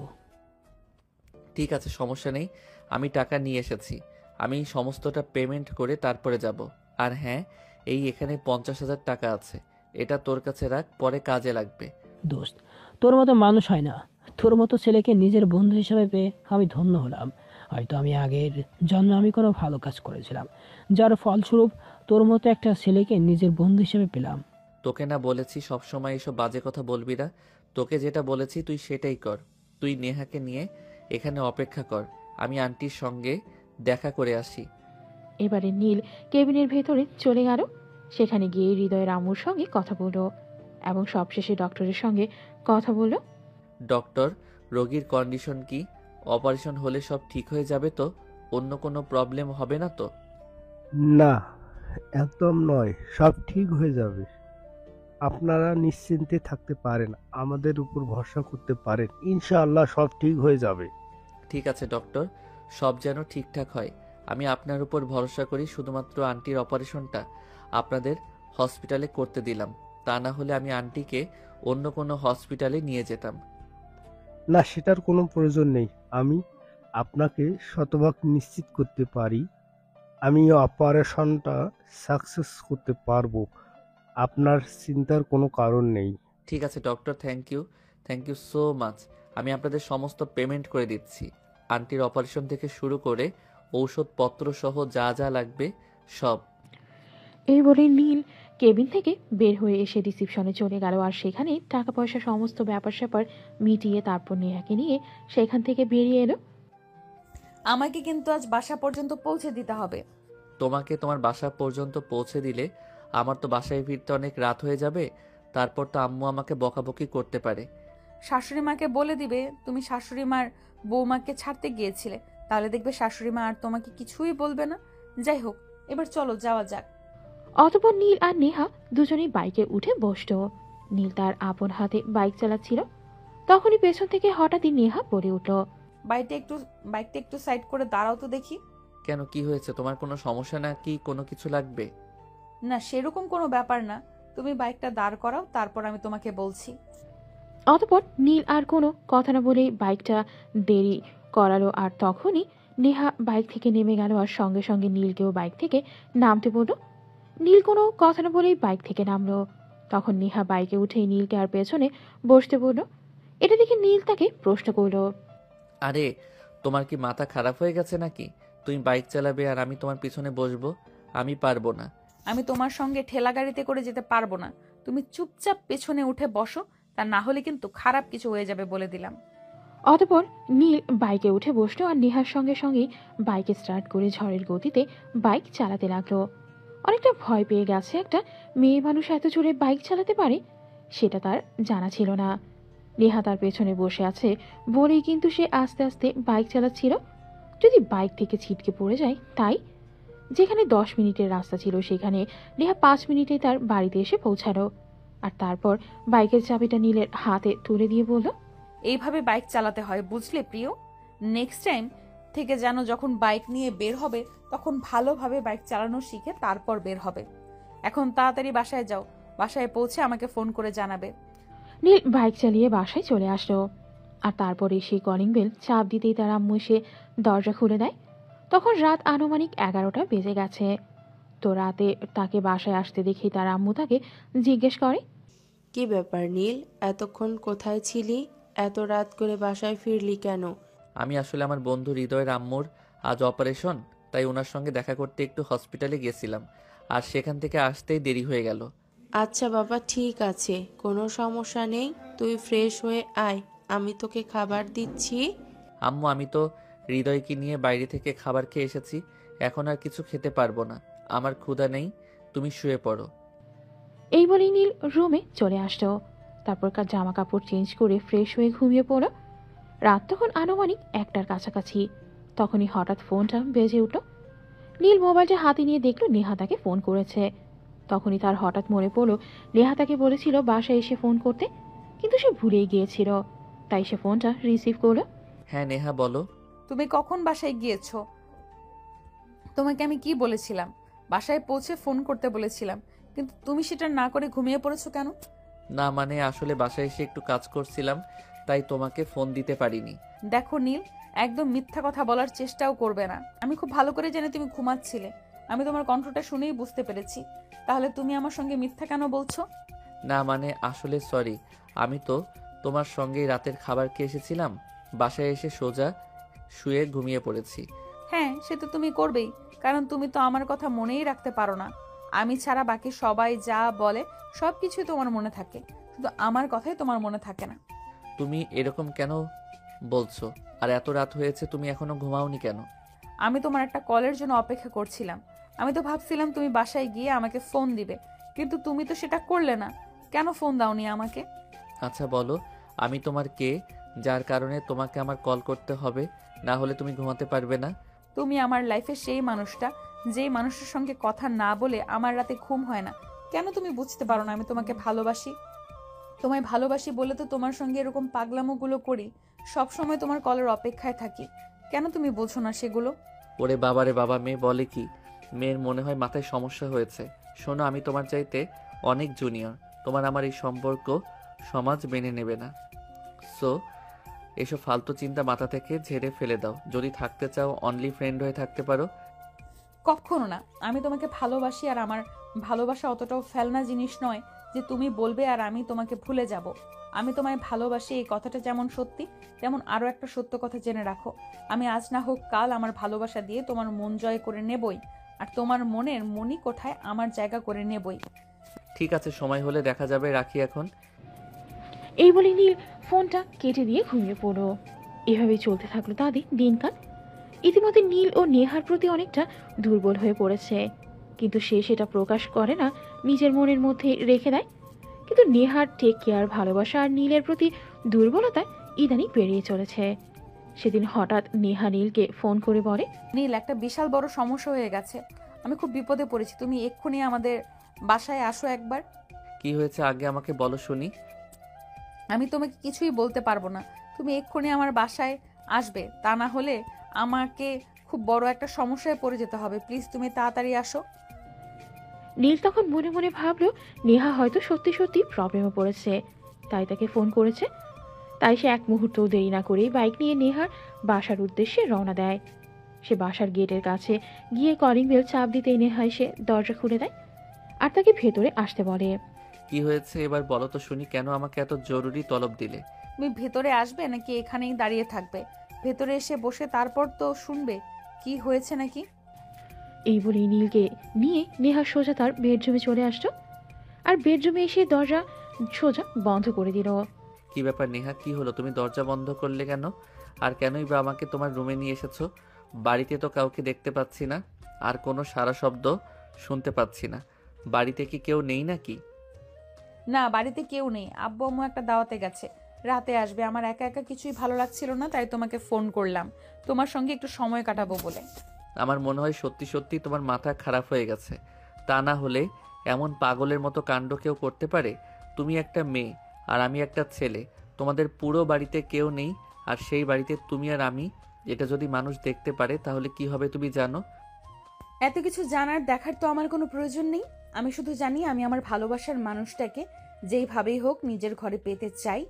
ঠিক আছে, সমস্যা নেই, আমি টাকা নিয়ে এসেছি। আমি সমস্তটা পেমেন্ট করে তারপরে যাব। আর হ্যাঁ, এই এখানে 50,000 টাকা আছে, এটা তোর কাছে রাখ, পরে কাজে লাগবে। দোস্ত, তোর মতো মানুষ হয় না। তোর মতো ছেলেকে নিজের বন্ধু হিসেবে পেয়ে আমি ধন্য হলাম। হয়তো আমি আগের জন্মে আমি কোনো ভালো কাজ করেছিলাম, যার ফলস্বরূপ তোর মতো একটা ছেলেকে নিজের বন্ধু হিসেবে পেলাম। তোকে না বলেছি সবসময় এসব বাজে কথা বলবি না? তোকে যেটা বলেছি তুই সেটাই কর। তুই নেহাকে নিয়ে এখানে অপেক্ষা কর, আমি আন্টির সঙ্গে দেখা করে আসি। এবারে নীল কেবিনের ভেতরে চলে গেল। সেখানে গিয়ে হৃদয়ের আম্মুর সঙ্গে কথা বলল এবং সবশেষে ডক্টরের সঙ্গে কথা বলল। ডক্টর, রোগীর কন্ডিশন কি? অপারেশন হলে সব ঠিক হয়ে যাবে তো? অন্য কোনো প্রবলেম হবে না তো? না, একদম নয়, সব ঠিক হয়ে যাবে। আপনারা নিশ্চিন্তে থাকতে পারেন, আমাদের উপর ভরসা করতে পারেন, ইনশাআল্লাহ সব ঠিক হয়ে যাবে। ঠিক আছে ডক্টর, সব যেন ঠিকঠাক হয়। আমি আপনার উপর ভরসা করি। শুধুমাত্র আন্টির অপারেশনটা আপনাদের হসপিটালে করতে দিলাম, তা না হলে আমি আন্টিকে অন্য কোনো হসপিটালে নিয়ে যেতাম। না, সেটার কোনো প্রয়োজন নেই। আমি আপনাকে শতভাগ নিশ্চিত করতে পারি আমি এই অপারেশনটা সাকসেস করতে পারবো। আপনার চিন্তার কোনো কারণ নেই। ঠিক আছে doctor, thank you so much. আমি আপনাদের সমস্ত পেমেন্ট করে দিচ্ছি। আন্টির অপারেশন থেকে শুরু করে ঔষধপত্র সহ যা যা লাগবে সব। এই বলে নীল কেবিন থেকে বের হয়ে এসে রিসিপশনে চলে গেল আর সেখানে টাকা পয়সা সমস্ত ব্যাপার স্যাপার মিটিয়ে তারপর নেহাকে নিয়ে সেখান থেকে বেরিয়ে এলো। আমাকে কিন্তু আজ বাসা পর্যন্ত পৌঁছে দিতে হবে। তোমাকে তোমার বাসা পর্যন্ত পৌঁছে দিলে আমার তো বাসায় ফিরতে অনেক রাত হয়ে যাবে। তারপর তো আম্মু আমাকে বকাবকি করতে পারে। শাশুড়ি মাকে বলে দিবে তুমি শাশুড়ি মার বৌমাকে ছাড়তে গিয়েছিলে, তাহলে দেখবে শাশুড়ি মা আর তোমাকে কিছুই বলবে না। যাই হোক, এবার চলো যাওয়া যাক। অতঃপর নীল আর নেহা দুজনেই বাইকে উঠে বসলো। নীল তার আপন হাতে বাইক চালাচ্ছিল। তখনই পেছন থেকে হঠাৎই নেহা পড়ে উঠল। বাইকটা একটু সাইড করে দাঁড়াও তো দেখি। কেন, কি হয়েছে? তোমার কোনো সমস্যা না কি? কোনো কিছু লাগবে? না, সেরকম কোনো ব্যাপার না, তুমি বাইকটা দাঁড় করাও, তারপর আমি তোমাকে বলছি। অতঃপর নীল আর কোনো কথা না বলেই বাইকটা দেরি করালো আর তখনই নেহা বাইক থেকে নেমে গেল আর সঙ্গে সঙ্গে নীলকেও বাইক থেকে নামতে বলল। নীল কোনো কথা না বলেই বাইক থেকে নামলো। তখন নেহা বাইকে উঠেই নীলকে আর পেছনে বসতে বলল। এটা দেখে নীল তাকে প্রশ্ন করল। আরে তোমার কি মাথা খারাপ হয়ে গেছে নাকি? তুমি বাইক চালাবে আর আমি তোমার পিছনে বসবো? আমি পারবো না। আমি তোমার সঙ্গে ঠেলা গাড়িতে করে যেতে পারবো না, তুমি চুপচাপ পেছনে উঠে বসো, তা না হলে কিন্তু খারাপ কিছু হয়ে যাবে বলে দিলাম। অতঃপর নীল বাইকে উঠে বসলো আর নেহার সঙ্গে সঙ্গেই বাইকে স্টার্ট করে ঝড়ের গতিতে বাইক চালাতে লাগলো। অনেকটা ভয় পেয়ে গেছে, একটা মেয়ে মানুষ এত জোরে বাইক চালাতে পারে সেটা তার জানা ছিল না। নেহা তার পেছনে বসে আছে বলেই কিন্তু সে আস্তে আস্তে বাইক চালাচ্ছিল। যদি বাইক থেকে ছিটকে পড়ে যায় তাই। যেখানে 10 মিনিটের রাস্তা ছিল সেখানে নেহা 5 মিনিটে তার বাড়িতে এসে পৌঁছালো। আর তারপর বাইকের চাবিটা নীলের হাতে তুলে দিয়ে বলল, এইভাবে বাইক চালাতে হয়, বুঝলে প্রিয়? নেক্সট টাইম থেকে যেন যখন বাইক নিয়ে বের হবে তখন ভালোভাবে বাইক চালানো শিখে তারপর বের হবে। এখন তাড়াতাড়ি বাসায় যাও, বাসায় পৌঁছে আমাকে ফোন করে জানাবে। নীল বাইক চালিয়ে বাসায় চলে আসলো। আর তারপরে সেই কলিং বেল চাপ দিতেই তার আম্মু এসে দরজা খুলে দেয়। তখন রাত আনুমানিক 11টা বেজে গেছে। তো রাতে তাকে বাসায় আসতে দেখেই তার আম্মু তাকে জিজ্ঞেস করে, কি ব্যাপার নীল, এতক্ষণ কোথায় ছিলি? এত রাত করে বাসায় ফিরলি কেন? আমি আসলে আমার বন্ধু হৃদয়ের আম্মুর আজ অপারেশন, তাই ওনার সঙ্গে দেখা করতে একটু হসপিটালে গেছিলাম আর সেখান থেকে আসতেই দেরি হয়ে গেল। আচ্ছা বাবা, ঠিক আছে, কোনো সমস্যা নেই, তুই ফ্রেশ হয়ে আয়, আমি তোকে খাবার দিচ্ছি। আম্মু, আমি তো হৃদয়কে নিয়ে বাইরে থেকে খাবার খেয়ে এসেছি, এখন আর কিছু খেতে পারবো না, আমার ক্ষুধা নেই, তুমি শুয়ে পড়ো। এই বলেই নীল রুমে চলে আসলো। তারপর জামা কাপড় চেঞ্জ করে ফ্রেশ হয়ে ঘুমিয়ে পড়ল। রাত তখন আনুমানিক 1টার কাছাকাছি। তখনই হঠাৎ ফোনটা বেজে উঠল। নীল মোবাইলটা হাতে নিয়ে দেখলো নেহা তাকে ফোন করেছে। তখনই তার হঠাৎ মনে পড়লো নেহা তাকে বলেছিল বাসায় এসে ফোন করতে, কিন্তু সে ভুলেই গিয়েছিল। তাই সে ফোনটা রিসিভ করলো। হ্যাঁ নেহা, বলো। তুমি কখন বাসায় গিয়েছো? তোমাকে আমি কি বলেছিলাম? বাসায় পৌঁছে ফোন করতে বলেছিলাম, কিন্তু তুমি সেটা না করে ঘুমিয়ে পড়েছো কেন? না মানে আসলে বাসায় এসে একটু কাজ করছিলাম, তাই তোমাকে ফোন দিতে পারিনি। দেখো নীল, একদম মিথ্যা কথা বলার চেষ্টাও করবে না। আমি খুব ভালো করে জানি তুমি ঘুমাচ্ছিলে, আমি তোমার কণ্ঠটা শুনেই বুঝতে পেরেছি। তাহলে তুমি আমার সঙ্গে মিথ্যা কেন বলছো? না মানে আসলে সরি, আমি তো তোমার সঙ্গেই রাতের খাবার খেয়ে এসেছিলাম, বাসায় এসে সোজা শুয়ে ঘুমিয়ে পড়েছি। হ্যাঁ, সে তো তুমি করবেই, কারণ তুমি তো আমার কথা মনেই রাখতে পারো না। আমি ছাড়া বাকি সবাই যা বলে সব কিছুই তোমার মনে থাকে, শুধু আমার কথাই তোমার মনে থাকে না। তুমি এরকম কেন বলছো? আর এত রাত হয়েছে, তুমি এখনো ঘুমাওনি কেন? আমি তোমার একটা কলের জন্য অপেক্ষা করছিলাম। আমি তো ভাবছিলাম তুমি বাসায় গিয়ে আমাকে ফোন দিবে, কিন্তু তুমি তো সেটা করলে না। কেন ফোন দাওনি আমাকে? আচ্ছা বলো, আমি তোমার কে, যার কারণে তোমাকে আমার কল করতে হবে? না হলে তুমি ঘুমাতে পারবে না। তুমি আমার লাইফে সেই মানুষটা, যেই মানুষের সঙ্গে কথা না বলে আমার রাতে ঘুম হয় না। কেন তুমি বুঝতে পারো না আমি তোমাকে ভালোবাসি? তোমায় ভালোবাসি বলে তো তোমার সঙ্গে এরকম পাগলামোগুলো করি, সব সময় তোমার কলের অপেক্ষায় থাকি। কেন তুমি বোঝো না সেগুলো? ওরে বাবারে বাবা, মেয়ে বলে কি? মেয়ের মনে হয় মাথায় সমস্যা হয়েছে। শোনো, আমি তোমার চাইতে অনেক জুনিয়র, তোমার আমার এই সম্পর্ক সমাজ মেনে নেবে না। সো এসব ফালতু চিন্তা মাথা থেকে ঝেড়ে ফেলে দাও। যদি থাকতে চাও অনলি ফ্রেন্ড হয়ে থাকতে পারো। কখনো না। আমি তোমাকে ভালোবাসি, আর আমার ভালোবাসা অতটাও ফেলনা জিনিস নয় যে তুমি বলবে আর আমি তোমাকে ভুলে যাব। আমি তোমায় ভালোবাসি, এই কথাটা যেমন সত্যি, তেমন আরও একটা সত্য কথা জেনে রাখো। আমি আজ না হোক কাল আমার ভালোবাসা দিয়ে তোমার মন জয় করে নেবই, আর তোমার মনের মনি কোঠায় আমার জায়গা করে নেবই। ঠিক আছে, সময় হলে দেখা যাবে, রাখি এখন। এই বলে নীল ফোনটা কেটে দিয়ে ঘুমিয়ে পড়ো। এভাবেই চলতে থাকলো তাদের দিনকাল। ইতিমধ্যে নীল ও নেহার প্রতি অনেকটা দুর্বল হয়ে পড়েছে, কিন্তু সে সেটা প্রকাশ করে না, নিজের মনের মধ্যে রেখে দেয়। কিন্তু নেহার টেক কেয়ার, ভালোবাসা আর নীলের প্রতি দুর্বলতা ইদানিং বেরিয়ে চলেছে। সেদিন হঠাৎ নেহা নীলকে ফোন করে বলে, নীল, একটা বিশাল বড় সমস্যা হয়ে গেছে। আমি খুব বিপদে পড়েছি, তুমি এক্ষুনি আমাদের বাসায় আসো একবার। কি হয়েছে আগে আমাকে বলো শুনি। আমি তোমাকে কিছুই বলতে পারবো না, তুমি এক্ষুনি আমার বাসায় আসবে, তা না হলে আমাকে খুব বড় একটা সমস্যায় পড়ে যেতে হবে। প্লিজ তুমি তাড়াতাড়ি আসো। নীল তখন মনে মনে ভাবলো নেহা হয়তো সত্যি সত্যি প্রবলেমে পড়েছে, তাই তাকে ফোন করেছে। তাই সে এক মুহূর্তও দেরি না করেই বাইক নিয়ে নেহার বাসার উদ্দেশ্যে রওনা দেয়। সে বাসার গেটের কাছে গিয়ে কলিং বেল চাপ দিতেই নেহা এসে দরজা খুলে দেয় আর তাকে ভেতরে আসতে বলে। কি হয়েছে এবার বলো তো শুনি, কেন আমাকে এত জরুরি তলব দিলে? তুমি ভেতরে আসবে নাকি এখানেই দাঁড়িয়ে থাকবে? ভেতরে এসে বসে তারপর তো শুনবে কি হয়েছে নাকি। এই বলেই নীলকে নিয়ে নেহা সোজা তার বেডরুমে চলে আসতো আর বেডরুমে এসে দরজা সোজা বন্ধ করে দিল। কি ব্যাপার নেহা, কি হলো? তুমি দরজা বন্ধ করলে কেন? আর কেনই বা আমাকে তোমার রুমে নিয়ে এসেছো? বাড়িতে তো কাউকে দেখতে পাচ্ছি না, আর কোনো সারা শব্দ শুনতে পাচ্ছি না। বাড়িতে কি কেউ নেই নাকি? না, বাড়িতে কেউ নেই, আব্বু আম্মু একটা দাওয়াতে গেছে, রাতে আসবে। আমার একা একা কিছুই ভালো লাগছিল না, তাই তোমাকে ফোন করলাম, তোমার সঙ্গে একটু সময় কাটাবো বলে। আমার মনে হয় সত্যি সত্যি তোমার মাথা খারাপ হয়ে গেছে। তা না হলে এমন পাগলের মতো কাণ্ড কেউ করতে পারে? তুমি একটা মেয়ে আর আমি একটা ছেলে, তোমাদের পুরো বাড়িতে কেউ নেই, আর সেই বাড়িতে তুমি আর আমি। এটা যদি মানুষ দেখতে পারে তাহলে কি হবে তুমি জানো? এত কিছু জানার দেখার তো আমার কোনো প্রয়োজন নেই। আমি শুধু জানি আমি আমার ভালোবাসার মানুষটাকে যেইভাবেই হোক নিজের ঘরে পেতে চাই,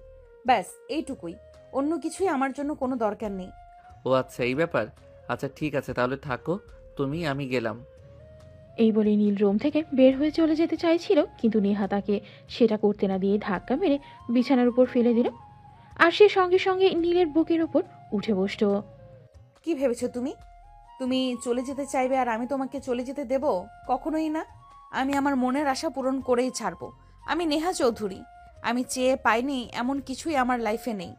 ব্যাস এইটুকুই। অন্য কিছুই আমার জন্য কোনো দরকার নেই। ও আচ্ছা, এই ব্যাপার। আচ্ছা ঠিক আছে, তাহলে থাকো তুমি, আমি গেলাম। এই বলে নীল রুম থেকে বের হয়ে চলে যেতে চাইছিল, কিন্তু নেহা তাকে সেটা করতে না দিয়ে ধাক্কা মেরে বিছানার উপর ফেলে দিল আর সে সঙ্গে সঙ্গে নীলের বুকের উপর উঠে বসল। কি ভেবেছো তুমি? তুমি চলে যেতে চাইবে আর আমি তোমাকে চলে যেতে দেব? কখনোই না। আমি আমার মনের আশা পূরণ করেই ছাড়বো। আমি নেহা চৌধুরী, আমি চেয়ে পাইনি এমন কিছুই আমার লাইফে নেই।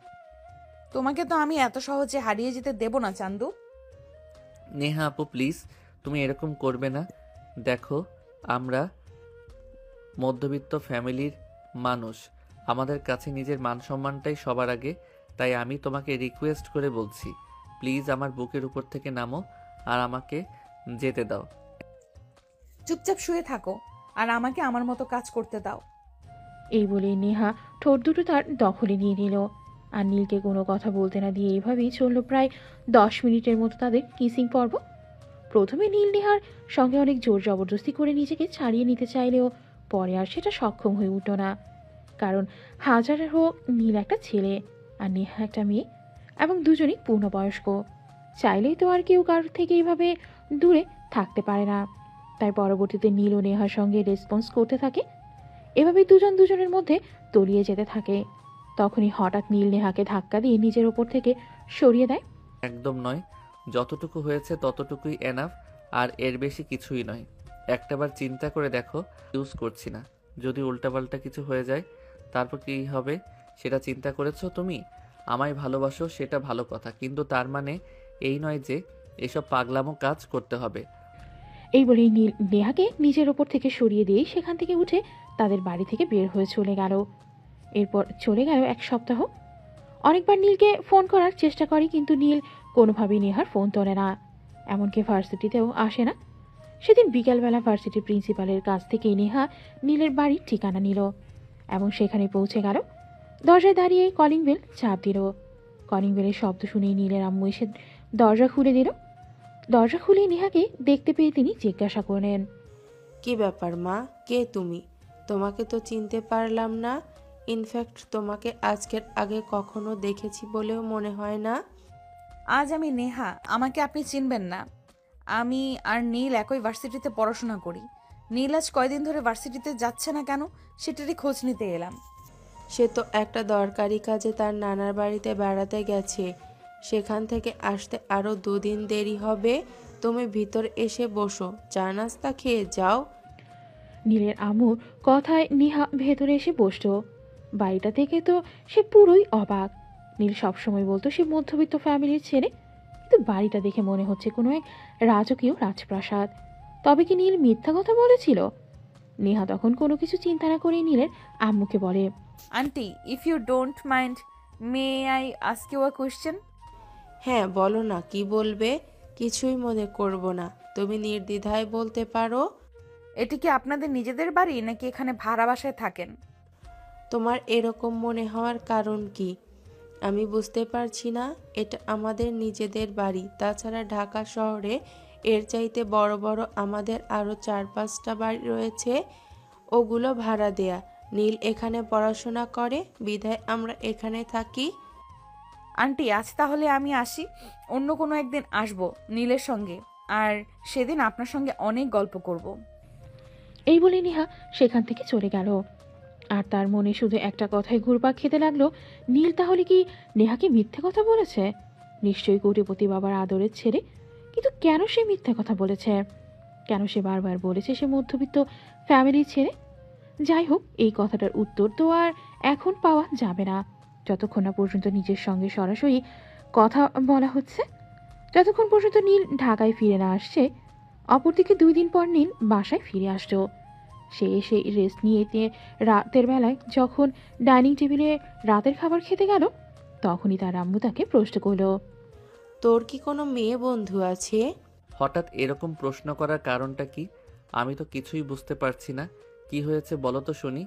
তোমাকে তো আমি এত সহজে হারিয়ে যেতে দেব না চান্দু। নেহা আপু প্লিজ, তুমি এরকম করবে না। দেখো আমরা মধ্যবিত্ত ফ্যামিলির মানুষ, আমাদের কাছে নিজের মান সম্মানটাই সবার আগে। তাই আমি তোমাকে রিকোয়েস্ট করে বলছি, প্লিজ আমার বুকের উপর থেকে নামো আর আমাকে যেতে দাও। চুপচাপ শুয়ে থাকো আর আমাকে আমার মতো কাজ করতে দাও। এই বলে নেহা ঠোঁট দুটো তার দখলে নিয়ে নিল আর নীলকে কোনো কথা বলতে না দিয়ে এইভাবেই চলল প্রায় 10 মিনিটের মতো তাদের কিসিং পর্ব। প্রথমে নীল নেহার সঙ্গে অনেক জোর জবরদস্তি করে নিজেকে ছাড়িয়ে নিতে চাইলেও পরে আর সেটা সক্ষম হয়ে উঠল না, কারণ হাজার হোক নীল একটা ছেলে আর নেহা একটা মেয়ে এবং দুজনেই পূর্ণবয়স্ক। চাইলেই তো আর কেউ কারোর থেকে এইভাবে দূরে থাকতে পারে না। তাই পরবর্তীতে নীল ও নেহার সঙ্গে রেসপন্স করতে থাকে, এভাবেই দুজন দুজনের মধ্যে তলিয়ে যেতে থাকে। তখনই হঠাৎ নীল নেহাকে ধাক্কা দিয়ে নিজের ওপর থেকে সরিয়ে দেয়। একদম নয়, যতটুকু হয়েছে ততটুকুই এনাফ, আর এর বেশি কিছুই নয়। একটাবার চিন্তা করে দেখো, ইউজ করছি না, যদি উল্টাপাল্টা কিছু হয়ে যায় তারপর কি হবে সেটা চিন্তা করেছো তুমি? আমায় ভালোবাসো সেটা ভালো কথা, কিন্তু তার মানে এই নয় যে এসব পাগলামো কাজ করতে হবে। এই বলেই নীল নেহাকে নিজের ওপর থেকে সরিয়ে দিয়ে সেখান থেকে উঠে তাদের বাড়ি থেকে বের হয়ে চলে গেল। এরপর চলে গেল 1 সপ্তাহ। অনেকবার নীলকে ফোন করার চেষ্টা করে, কিন্তু নীল কোনোভাবেই নেহার ফোন তোলে না, এমনকি ভার্সিটিতেও আসে না। সেদিন বিকালবেলা ভার্সিটির প্রিন্সিপালের কাছ থেকে নেহা নীলের বাড়ির ঠিকানা নিল এবং সেখানে পৌঁছে গেল। দরজায় দাঁড়িয়ে কলিং বেল চাপ দিল। কলিং বেলের শব্দ শুনেই নীলের আম্মু এসে দরজা খুলে দিল। দরজা খুলে নেহাকে দেখতে পেয়ে তিনি জিজ্ঞাসা করলেন, কি ব্যাপার মা, কে তুমি? তোমাকে তো চিনতে পারলাম না। ইনফ্যাক্ট তোমাকে আজকের আগে কখনো দেখেছি বলেও মনে হয় না। আজ আমি নেহা, আমাকে আপনি চিনবেন না। আমি আর নীল একই ভার্সিটিতে পড়াশোনা করি। নীল আজ কয়দিন ধরে ভার্সিটিতে যাচ্ছে না কেন সেটারই খোঁজ নিতে এলাম। সে তো একটা দরকারি কাজে তার নানার বাড়িতে বেড়াতে গেছে, সেখান থেকে আসতে আরও 2 দিন দেরি হবে। তুমি ভিতর এসে বসো, চা নাস্তা খেয়ে যাও। নীলের আম্মুর কথায় নেহা ভেতরে এসে বসল। বাড়িটা থেকে তো সে পুরোই অবাক। নীল সবসময় বলতো সে মধ্যবিত্ত ফ্যামিলির ছেলে, কিন্তু বাড়িটা দেখে মনে হচ্ছে কোনো এক রাজকীয় রাজপ্রাসাদ। তবে কি নীল মিথ্যা কথা বলেছিল? নেহা তখন কোনো কিছু চিন্তা না করে নীলের আম্মুকে বলে, aunty, if you don't mind, may I ask you a question? হ্যাঁ বলো না, কি বলবে? কিছুই মনে করব না, তুমি নির্দ্বিধায় বলতে পারো। এটি কি আপনাদের নিজেদের বাড়ি নাকি এখানে ভাড়া বাসায় থাকেন? তোমার এরকম মনে হওয়ার কারণ কি? আমি বুঝতে পারছি না। এটা আমাদের নিজেদের বাড়ি। তাছাড়া ঢাকা শহরে এর চাইতে বড় বড় আমাদের আরও 4-5টা বাড়ি রয়েছে, ওগুলো ভাড়া দেয়া। নীল এখানে পড়াশোনা করে বিধায় আমরা এখানে থাকি। আন্টি, আজ তাহলে আমি আসি, অন্য কোনো একদিন আসবো নীলের সঙ্গে, আর সেদিন আপনার সঙ্গে অনেক গল্প করব। এই বলে নেহা সেখান থেকে চলে গেল। আর তার মনে শুধু একটা কথাই ঘুরপাক খেতে লাগলো, নীল তাহলে কি নেহাকে মিথ্যে কথা বলেছে? নিশ্চয়ই কোটিপতি বাবার আদরের ছেলে, কিন্তু কেন সে মিথ্যে কথা বলেছে? কেন সে বারবার বলেছে সে মধ্যবিত্ত ফ্যামিলির ছেলে? যাই হোক, এই কথাটার উত্তর তো আর এখন পাওয়া যাবে না, যতক্ষণ না পর্যন্ত নিজের সঙ্গে সরাসরি কথা বলা হচ্ছে, যতক্ষণ পর্যন্ত নীল ঢাকায় ফিরে না আসছে। অপরদিকে 2 দিন পর নীল বাসায় ফিরে আসলো। সে এসে রেস্ট নিয়ে রাতের বেলায় যখন ডাইনিং টেবিলে রাতের খাবার খেতে গেল, তখনই তার আম্মু তাকে প্রশ্ন করলো, তোর কি কোনো মেয়ে বন্ধু আছে? হঠাৎ এরকম প্রশ্ন করার কারণটা কি? আমি তো কিছুই বুঝতে পারছি না। কি হয়েছে বলো তো শুনি।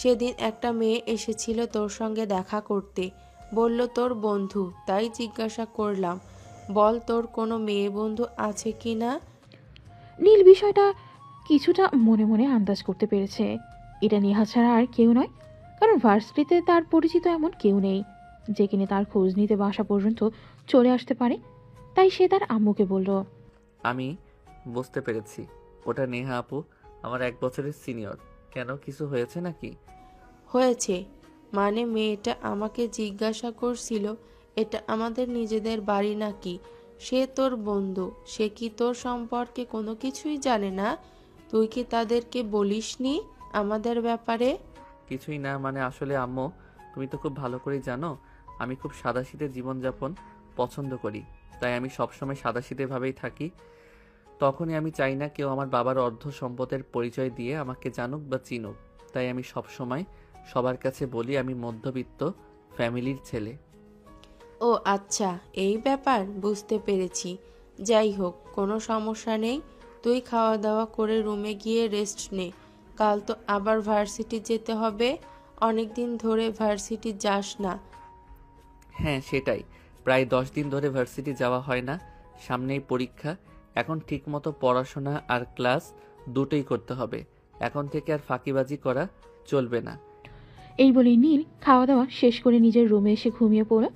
সেদিন একটা মেয়ে এসেছিল তোর সঙ্গে দেখা করতে, বলল তোর বন্ধু, তাই জিজ্ঞাসা করলাম। বল তোর কোনো মেয়ে বন্ধু আছে কি না? নীল বিষয়টা কিছুটা মনে মনে আন্দাজ করতে পেরেছে। এটা নেহা ছাড়া আর কেউ নয়, কারণ ভার্সিটিতে তার পরিচিত এমন কেউ নেই যে কিনে তার খোঁজ নিতে বাসা পর্যন্ত চলে আসতে পারে। তাই সে তার আম্মুকে বলল, আমি বুঝতে পেরেছি, ওটা নেহা আপু, আমার 1 বছরের সিনিয়র। কেন, কিছু হয়েছে নাকি? হয়েছে মানে মেয়েটা আমাকে জিজ্ঞাসা করছিল এটা আমাদের নিজেদের বাড়ি নাকি। সে তোর বন্ধু, সে কি তোর সম্পর্কে কোনো কিছুই জানে না? তুই কি তাদেরকে বলিসনি আমাদের ব্যাপারে? কিছুই না মানে আসলে আম্মু, তুমি তো খুব ভালো করেই জানো আমি খুব সাদাসিধে জীবনযাপন পছন্দ করি। তাই আমি সবসময় সাদাসিধেভাবেই থাকি। তখনই আমি চাই না কেউ আমার বাবার অর্ধ সম্পদের পরিচয় দিয়ে আমাকে জানুক বা চিনুক। তাই আমি সবসময় সবার কাছে বলি আমি মধ্যবিত্ত ফ্যামিলির ছেলে। ও আচ্ছা, এই ব্যাপার, বুঝতে পেরেছি। যাই হোক, কোনো সমস্যা নেই। তুই খাওয়া দাওয়া করে রুমে গিয়ে রেস্ট নে। কাল তো আবার ভার্সিটি যেতে হবে। অনেক দিন ধরে ভার্সিটি যাস না। হ্যাঁ সেটাই, প্রায় 10 দিন ধরে ভার্সিটি যাওয়া হয় না। সামনেই পরীক্ষা, এখন ঠিকমতো পড়াশোনা আর ক্লাস দুটোই করতে হবে। এখন থেকে আর ফাঁকিবাজি করা চলবে না। এই বলে নীল খাওয়া দাওয়া শেষ করে নিজের রুমে এসে ঘুমিয়ে পড়ল।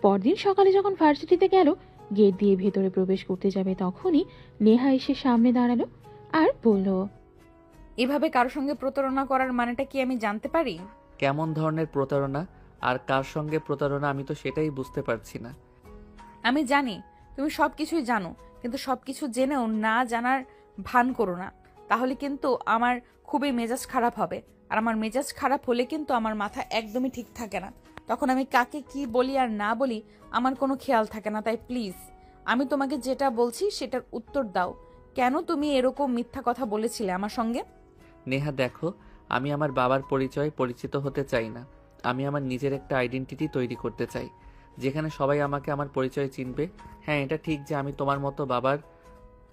পরদিন সকালে যখন ভার্সিটিতে গেল, গেট দিয়ে ভেতরে প্রবেশ করতে যাবে, তখনই নেহা এসে সামনে দাঁড়ালো আর বলল, এভাবে কারোর সঙ্গে প্রতারণা করার মানেটা কি আমি জানতে পারি? কেমন ধরনের প্রতারণা আর কার সঙ্গে প্রতারণা আমি তো সেটাই বুঝতে পারছি না। আমি জানি তুমি সব কিছুই জানো, কিন্তু সব কিছু জেনেও না জানার ভান করো না, তাহলে কিন্তু আমার খুবই মেজাজ খারাপ হবে। আর আমার মেজাজ খারাপ হলে কিন্তু আমার মাথা একদমই ঠিক থাকে না, তখন আমি কাকে কি বলি আর না বলি আমার কোনো খেয়াল থাকে না। তাই প্লিজ, আমি তোমাকে যেটা বলছি সেটার উত্তর দাও। কেন তুমি এরকম মিথ্যা কথা বলেছিলে আমার সঙ্গে? নেহা দেখো, আমি আমার বাবার পরিচয় পরিচিত হতে চাই না। আমি আমার নিজের একটা আইডেন্টিটি তৈরি করতে চাই, যেখানে সবাই আমাকে আমার পরিচয় চিনবে। হ্যাঁ এটা ঠিক যে আমি তোমার মতো বাবার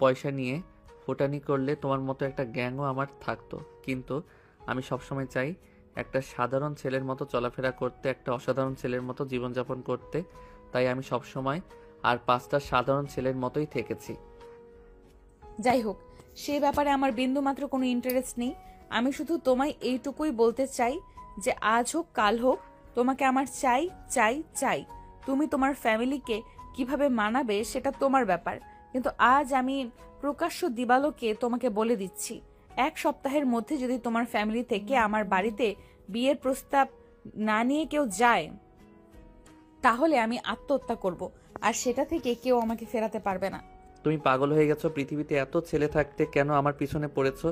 পয়সা নিয়ে ফুটানি করলে তোমার মতো একটা গ্যাংও আমার থাকতো, কিন্তু আমি সবসময় চাই একটা সাধারণ ছেলের মতো চলাফেরা করতে, একটা অসাধারণ ছেলের মতো জীবনযাপন করতে। তাই আমি সবসময় আর 5টা সাধারণ ছেলের মতোই থেকেছি। যাই হোক, সে ব্যাপারে আমার বিন্দুমাত্র কোনো ইন্টারেস্ট নেই। আমি শুধু তোমায় এইটুকুই বলতে চাই যে আজ হোক কাল হোক তোমাকে আমার চাই চাই চাই। তুমি তোমার ফ্যামিলিকে কিভাবে মানাবে সেটা তোমার ব্যাপার, কিন্তু আজ আমি প্রকাশ্য দিবালোকে তোমাকে বলে দিচ্ছি, 1 সপ্তাহের মধ্যে যদি তোমার ফ্যামিলি থেকে আমার বাড়িতে বিয়ের প্রস্তাব না নিয়ে কেউ যায়, তাহলে আমি আত্মহত্যা করব, আর সেটা থেকে কেউ আমাকে ফেরাতে পারবে না। তুমি পাগল হয়ে গেছো? পৃথিবীতে এত ছেলে থাকতে কেন আমার পিছনে পড়েছো?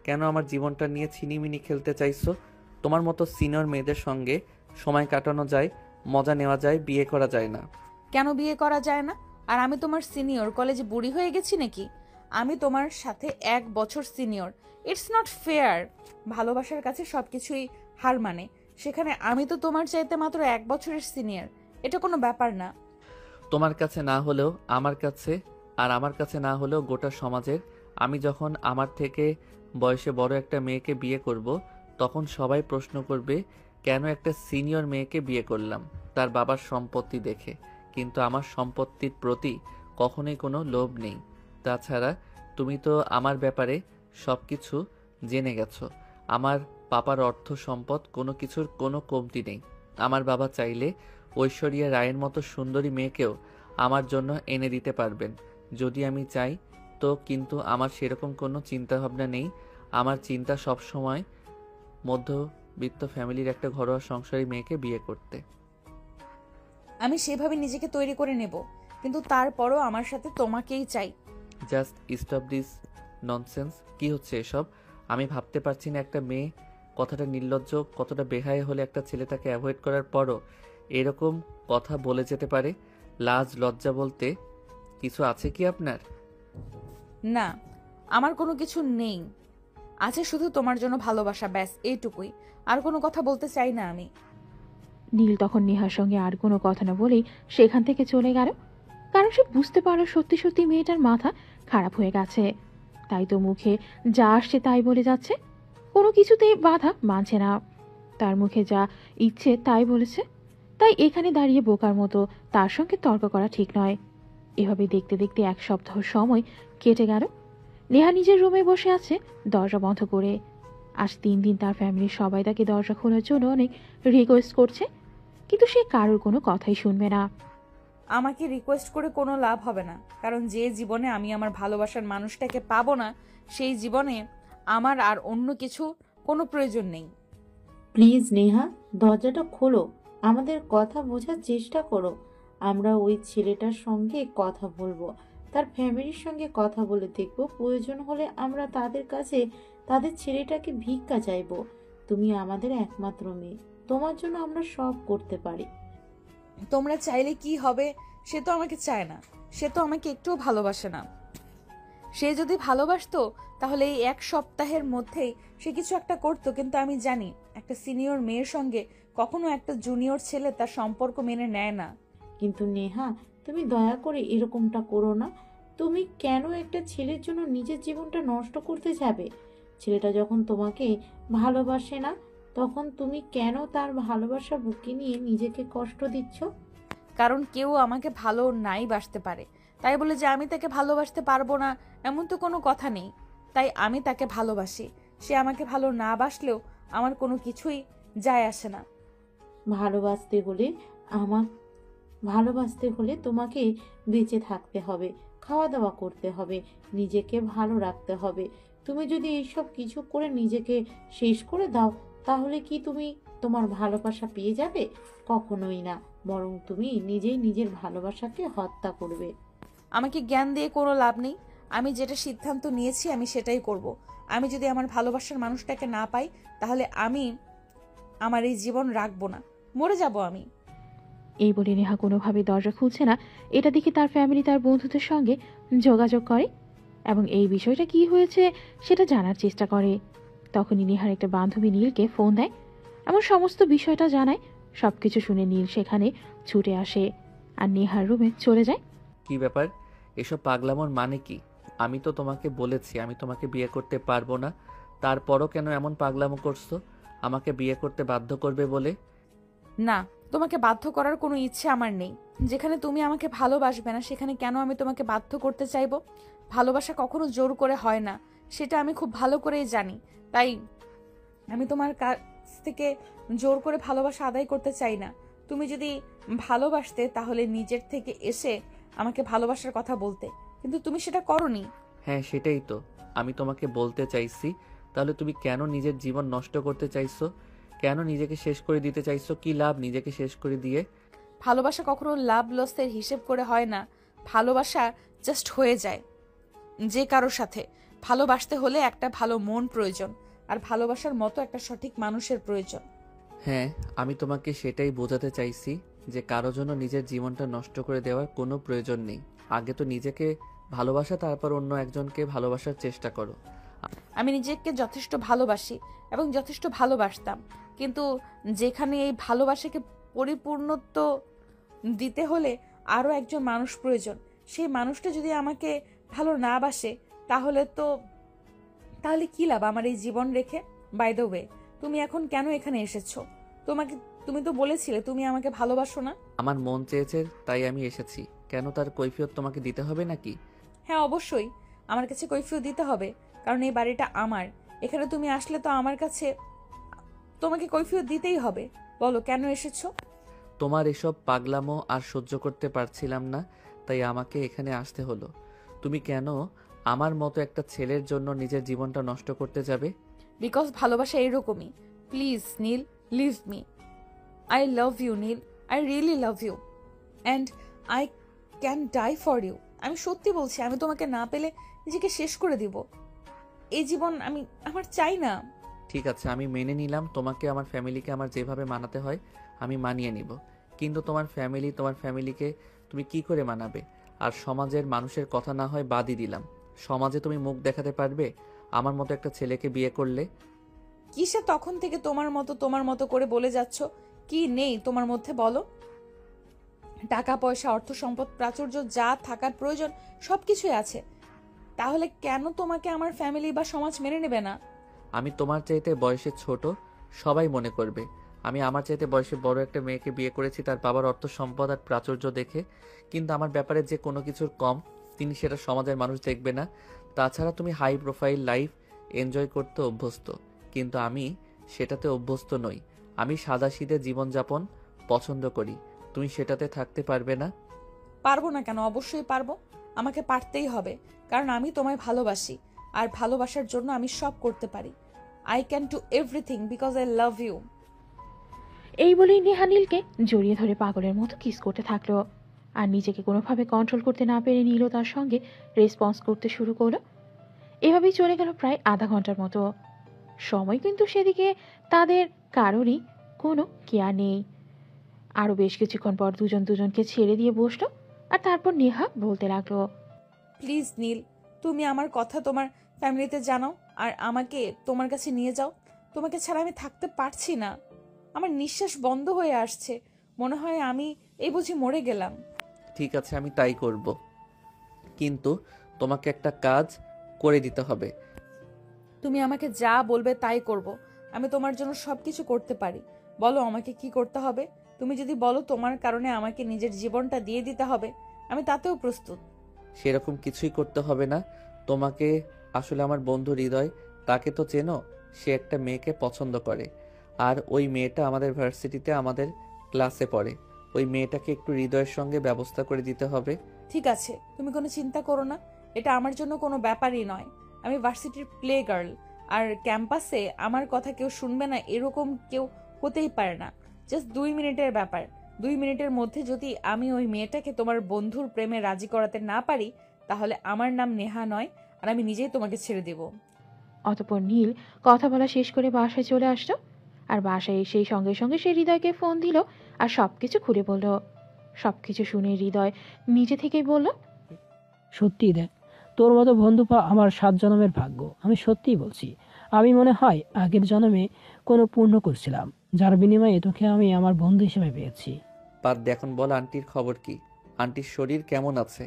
কেন আমার জীবনটা নিয়ে ছিনিমিনি খেলতে চাইছো? তোমার মতো সিনিয়র মেয়েদের সঙ্গে সময় কাটানো যায়, মজা নেওয়া যায়, বিয়ে করা যায় না। কেন বিয়ে করা যায় না? আর আমি তোমার সিনিয়র কলেজে বুড়ি হয়ে গেছি নাকি? আমি তোমার সাথে 1 বছর সিনিয়র। It's not fair. ভালোবাসার কাছে সবকিছুই হার মানে। সেখানে আমি তো তোমার চাইতে মাত্র 1 বছরের সিনিয়র। এটা কোনো ব্যাপার না। তোমার কাছে না হলেও আমার কাছে, আর আমার কাছে না হলেও গোটা সমাজের। আমি যখন আমার থেকে বয়সে বড় একটা মেয়েকে বিয়ে করব, তখন সবাই প্রশ্ন করবে কেন একটা সিনিয়র মেয়েকে বিয়ে করলাম তার বাবার সম্পত্তি দেখে। কিন্তু আমার সম্পত্তির প্রতি কখনোই কোনো লোভ নেই। তাছাড়া তুমি তো আমার ব্যাপারে সব কিছু জেনে গেছো। আমার পাপার অর্থ সম্পদ কোনো কিছুর কোনো কমতি নেই। আমার বাবা চাইলে ঐশ্বরিয়া রায়ের মতো সুন্দরী মেয়েকেও আমার জন্য এনে দিতে পারবেন যদি আমি চাই তো। কিন্তু আমার সেরকম কোনো চিন্তাভাবনা নেই। আমার চিন্তা সব সময় মধ্যবিত্ত ফ্যামিলির একটা ঘরোয়া সংসারী মেয়েকে বিয়ে করতে। আমি সেভাবে নিজেকে তৈরি করে নেব, কিন্তু তারপরও আমার সাথে তোমাকেই চাই। Just stop this nonsense. কি হচ্ছে এসব? আমি ভাবতে পারছি না একটা মেয়ে কতটা নির্লজ্জ, কতটা বেহায়া হলে একটা ছেলে তাকে অ্যাভয়েড করার পরও এরকম কথা বলে যেতে পারে। লাজ লজ্জা বলতে কিছু আছে কি আপনার? না, আমার কোনো কিছু নেই। আছে শুধু তোমার জন্য ভালোবাসা, ব্যাস এইটুকুই। আর কোনো কথা বলতে চাই না আমি। নীল তখন নেহার সঙ্গে আর কোনো কথা না বলেই সেখান থেকে চলে গেল। কারণ সে বুঝতে পারল সত্যি সত্যি মেয়েটার মাথা খারাপ হয়ে গেছে। তাই তো মুখে যা আসছে তাই বলে যাচ্ছে, কোনো কিছুতেই বাধা মানছে না। তার মুখে যা ইচ্ছে তাই বলেছে। তাই এখানে দাঁড়িয়ে বোকার মতো তার সঙ্গে তর্ক করা ঠিক নয়। এভাবে দেখতে দেখতে 1 সপ্তাহ সময় কেটে গেল। নেহা নিজের রুমে বসে আছে দরজা বন্ধ করে। আজ 3 দিন তার ফ্যামিলির সবাই তাকে দরজা খোলার জন্য অনেক রিকোয়েস্ট করছে, কিন্তু সে কারোর কোনো কথাই শুনবে না। আমাকে রিকোয়েস্ট করে কোনো লাভ হবে না, কারণ যে জীবনে আমি আমার ভালোবাসার মানুষটাকে পাবো না, সেই জীবনে আমার আর অন্য কিছু কোনো প্রয়োজন নেই। প্লিজ নেহা, দরজাটা খোলো, আমাদের কথা বোঝার চেষ্টা করো। আমরা ওই ছেলেটার সঙ্গে কথা বলবো, তার ফ্যামিলির সঙ্গে কথা বলে দেখবো। প্রয়োজন হলে আমরা তাদের কাছে তাদের ছেলেটাকে ভিক্ষা চাইবো। তুমি আমাদের একমাত্র মেয়ে, তোমার জন্য আমরা সব করতে পারি। তোমরা চাইলে কি হবে? সে তো আমাকে চায় না, সে তো আমাকে একটুও ভালোবাসে না। সে যদি ভালোবাসতো তাহলে এই 1 সপ্তাহের মধ্যেই সে কিছু একটা করতো। কিন্তু আমি জানি একটা সিনিয়র মেয়ের সঙ্গে কখনো একটা জুনিয়র ছেলে তার সম্পর্ক মেনে নেয় না। কিন্তু নেহা, তুমি দয়া করে এরকমটা করো না। তুমি কেন একটা ছেলের জন্য নিজের জীবনটা নষ্ট করতে যাবে? ছেলেটা যখন তোমাকে ভালোবাসে না, তখন তুমি কেন তার ভালোবাসা বুকে নিয়ে নিজেকে কষ্ট দিচ্ছ? কারণ কেউ আমাকে ভালো নাই বাসতে পারে, তাই বলে যে আমি তাকে ভালোবাসতে পারবো না এমন তো কোনো কথা নেই। তাই আমি তাকে ভালোবাসি। সে আমাকে ভালো না বাসলেও আমার কোনো কিছুই যায় আসে না। ভালোবাসতে হলে আমার ভালোবাসতে হলে তোমাকে বেঁচে থাকতে হবে, খাওয়া দাওয়া করতে হবে, নিজেকে ভালো রাখতে হবে। তুমি যদি এইসব কিছু করে নিজেকে শেষ করে দাও, তাহলে কি তুমি তোমার ভালোবাসা পেয়ে যাবে? কখনোই না, বরং তুমি নিজেই নিজের ভালোবাসাকে হত্যা করবে। আমাকে জ্ঞান দিয়ে কোনো লাভ নেই। আমি যেটা সিদ্ধান্ত নিয়েছি আমি সেটাই করব। আমি যদি আমার ভালোবাসার মানুষটাকে না পাই, তাহলে আমি আমার এই জীবন রাখবো না, মরে যাব আমি। এই বলে নেহা কোনোভাবে দরজা খুলছে না। এটা দেখে তার ফ্যামিলি তার বন্ধুদের সঙ্গে যোগাযোগ করে এবং এই বিষয়টা কি হয়েছে সেটা জানার চেষ্টা করে। তখনই নেহার একটা বান্ধবী নীলকে ফোন দেয়, এমন সমস্ত বিষয়টা জানায়। সবকিছু শুনে নীল সেখানে ছুটে আসে আর নেহার রুমে চলে যায়। কি ব্যাপার? এসব পাগলামোর মানে কি? আমি তো তোমাকে বলেছি আমি তোমাকে বিয়ে করতে পারবো না, তারপরও কেন এমন পাগলামো করছো আমাকে বিয়ে করতে বাধ্য করবে বলে? না, তোমাকে বাধ্য করার কোনো ইচ্ছে আমার নেই। যেখানে তুমি আমাকে ভালোবাসবে না সেখানে কেন আমি তোমাকে বাধ্য করতে চাইবো? ভালোবাসা কখনো জোর করে হয় না, সেটা আমি খুব ভালো করেই জানি। তাই আমি তোমার কাছ থেকে জোর করে ভালোবাসা আদায় করতে চাই না। তুমি যদি ভালোবাসতে তাহলে নিজের থেকে এসে আমাকে ভালোবাসার কথা বলতে, কিন্তু তুমি সেটা করোনি। হ্যাঁ সেটাই তো আমি তোমাকে বলতে চাইছি। তাহলে তুমি কেন নিজের জীবন নষ্ট করতে চাইছো? কেন নিজেকে শেষ করে দিতে চাইছো? কি লাভ নিজেকে শেষ করে দিয়ে? ভালোবাসা কখনো লাভ লসের হিসেব করে হয় না। ভালোবাসা জাস্ট হয়ে যায় যে কারোর সাথে। ভালোবাসতে হলে একটা ভালো মন প্রয়োজন, আর ভালোবাসার মতো একটা সঠিক মানুষের প্রয়োজন। হ্যাঁ, আমি তোমাকে সেটাই বোঝাতে চাইছি যে কারো জন্য নিজের জীবনটা নষ্ট করে দেওয়ার কোনো প্রয়োজন নেই। আগে তো নিজেকে ভালোবাসা, তারপর অন্য একজনকে ভালোবাসার চেষ্টা করো। আমি নিজেকে যথেষ্ট ভালোবাসি এবং যথেষ্ট ভালোবাসতাম, কিন্তু যেখানে এই ভালোবাসাকে পরিপূর্ণত্ব দিতে হলে আরও একজন মানুষ প্রয়োজন, সেই মানুষটা যদি আমাকে ভালো না বাসে তাহলে কি লাভ আমার এই জীবন রেখে? বাই দ্য ওয়ে, তুমি এখন কেন এখানে এসেছো? তুমি তো বলেছিলে তুমি আমাকে ভালোবাসো না। আমার মন চেয়েছে তাই আমি এসেছি। কেন, তার কৈফিয়ত তোমাকে দিতে হবে নাকি? হ্যাঁ, অবশ্যই আমার কাছে কৈফিয়ত দিতে হবে, কারণ এই বাড়িটা আমার। এখানে তুমি আসলে তো আমার কাছে তোমাকে কৈফিয়ত দিতেই হবে। বলো কেন এসেছো? তোমার এসব পাগলামো আর সহ্য করতে পারছিলাম না, তাই আমাকে এখানে আসতে হলো। তুমি কেন আমার মতো একটা ছেলের জন্য নিজের জীবনটা নষ্ট করতে যাবে? বিকজ ভালোবাসা এরকমই। Please Neel, leave me. I love you Neel, I really love you and I can die for you. আমি সত্যি বলছি, আমি তোমাকে না পেলে নিজেকে শেষ করে দিব। এই জীবন আমার চাই না। ঠিক আছে, আমি মেনে নিলাম তোমাকে, আমার ফ্যামিলিকে আমার যেভাবে মানাতে হয় আমি মানিয়ে নিব। কিন্তু তোমার ফ্যামিলিকে তুমি কি করে মানাবে? আর সমাজের মানুষের কথা না হয় বাদই দিলাম, সমাজে তুমি মুখ দেখাতে পারবে আমার মতো একটা ছেলেকে বিয়ে করলে? কিসে তখন থেকে তোমার মতো করে বলে যাচ্ছ? কি নেই তোমার মধ্যে বলো? টাকা পয়সা, অর্থ সম্পদ, প্রাচুর্য, যা থাকার প্রয়োজন সবকিছুই আছে। তাহলে কেন তোমাকে আমার ফ্যামিলি বা সমাজ মেনে নেবে না? আমি তোমার চাইতে বয়সে ছোট, সবাই মনে করবে আমি আমার চাইতে বয়সে বড় একটা মেয়েকে বিয়ে করেছি তার বাবার অর্থ সম্পদ আর প্রাচুর্য দেখে। কিন্তু আমার ব্যাপারে যে কোনো কিছুর কম, তিনি সেটা সমাজের মানুষ দেখবে না। তাছাড়া তুমি হাই প্রোফাইল লাইফ এনজয় করতে অভ্যস্ত, কিন্তু আমি সেটাতে অভ্যস্ত নই। আমি সাদাসিধে জীবনযাপন পছন্দ করি, তুমি সেটাতে থাকতে পারবে না। পারবো না কেন? অবশ্যই পারবো। আমাকে পারতেই হবে, কারণ আমি তোমায় ভালোবাসি, আর ভালোবাসার জন্য আমি সব করতে পারি। I can do everything because I love you. এই বলেই নেহা নীলকে জড়িয়ে ধরে পাগলের মতো কিস করতে থাকলো। আর নিজেকে কোনোভাবে কন্ট্রোল করতে না পেরে নীলও তার সঙ্গে রেসপন্স করতে শুরু করলো। এভাবেই চলে গেল প্রায় আধা ঘন্টার মতো সময়, কিন্তু সেদিকে তাদের কারোরই কোনো কেয়ার নেই। আরও বেশ কিছুক্ষণ পর দুজনকে ছেড়ে দিয়ে বসলো, আর তারপর নেহা বলতে লাগলো, প্লিজ নীল, তুমি আমার কথা তোমার ফ্যামিলিতে জানাও আর আমাকে তোমার কাছে নিয়ে যাও। তোমাকে ছাড়া আমি থাকতে পারছি না। আমার নিঃশ্বাস বন্ধ হয়ে আসছে, মনে হয় আমি এই বুঝি মরে গেলাম। ঠিক আছে, আমি তাই করব, কিন্তু তোমাকে একটা কাজ করে দিতে হবে। তুমি আমাকে যা বলবে তাই করব। আমি তোমার জন্য সবকিছু করতে পারি। বলো আমাকে কি করতে হবে। তুমি যদি বলো তোমার কারণে আমাকে নিজের জীবনটা দিয়ে দিতে হবে, আমি তাতেও প্রস্তুত। সেরকম কিছুই করতে হবে না তোমাকে। আসলে আমার বন্ধু হৃদয়, তাকে তো চেনো, সে একটা মেয়েকে পছন্দ করে, আর ওই মেয়েটা আমাদের ভার্সিটিতে আমাদের ক্লাসে পড়ে। ওই মেয়েটাকে একটু হৃদয়ের সঙ্গে ব্যবস্থা করে দিতে হবে। ঠিক আছে, তুমি কোনো চিন্তা করো না, এটা আমার জন্য কোনো ব্যাপারই নয়। আমি ভার্সিটির প্লে গার্ল, আর ক্যাম্পাসে আমার কথা কেউ শুনবে না এরকম কেউ হতেই পারে না। জাস্ট 2 মিনিটের ব্যাপার। 2 মিনিটের মধ্যে যদি আমি ওই মেয়েটাকে তোমার বন্ধুর প্রেমে রাজি করাতে না পারি, তাহলে আমার নাম নেহা নয়, আর আমি নিজেই তোমাকে ছেড়ে দেব। অতপর নীল কথা বলা শেষ করে বাসায় চলে আসলো। আর বাসায় এসেই সঙ্গে সঙ্গে সে হৃদয়কে ফোন দিল আর সবকিছু খুলে বলল। সবকিছু শুনে হৃদয় নিজে থেকেই বলল, সত্যি দেখ, তোর মতো বন্ধু পাওয়া আমার 7 জন্মের ভাগ্য। আমি সত্যিই বলছি, আমি মনে হয় আগের জন্মে কোনো পুণ্য করছিলাম, যার বিনিময়ে তোকে আমি আমার বন্ধু হিসেবে পেয়েছি। বাদ দে, এখন বল আন্টির খবর কি? আন্টির শরীর কেমন আছে?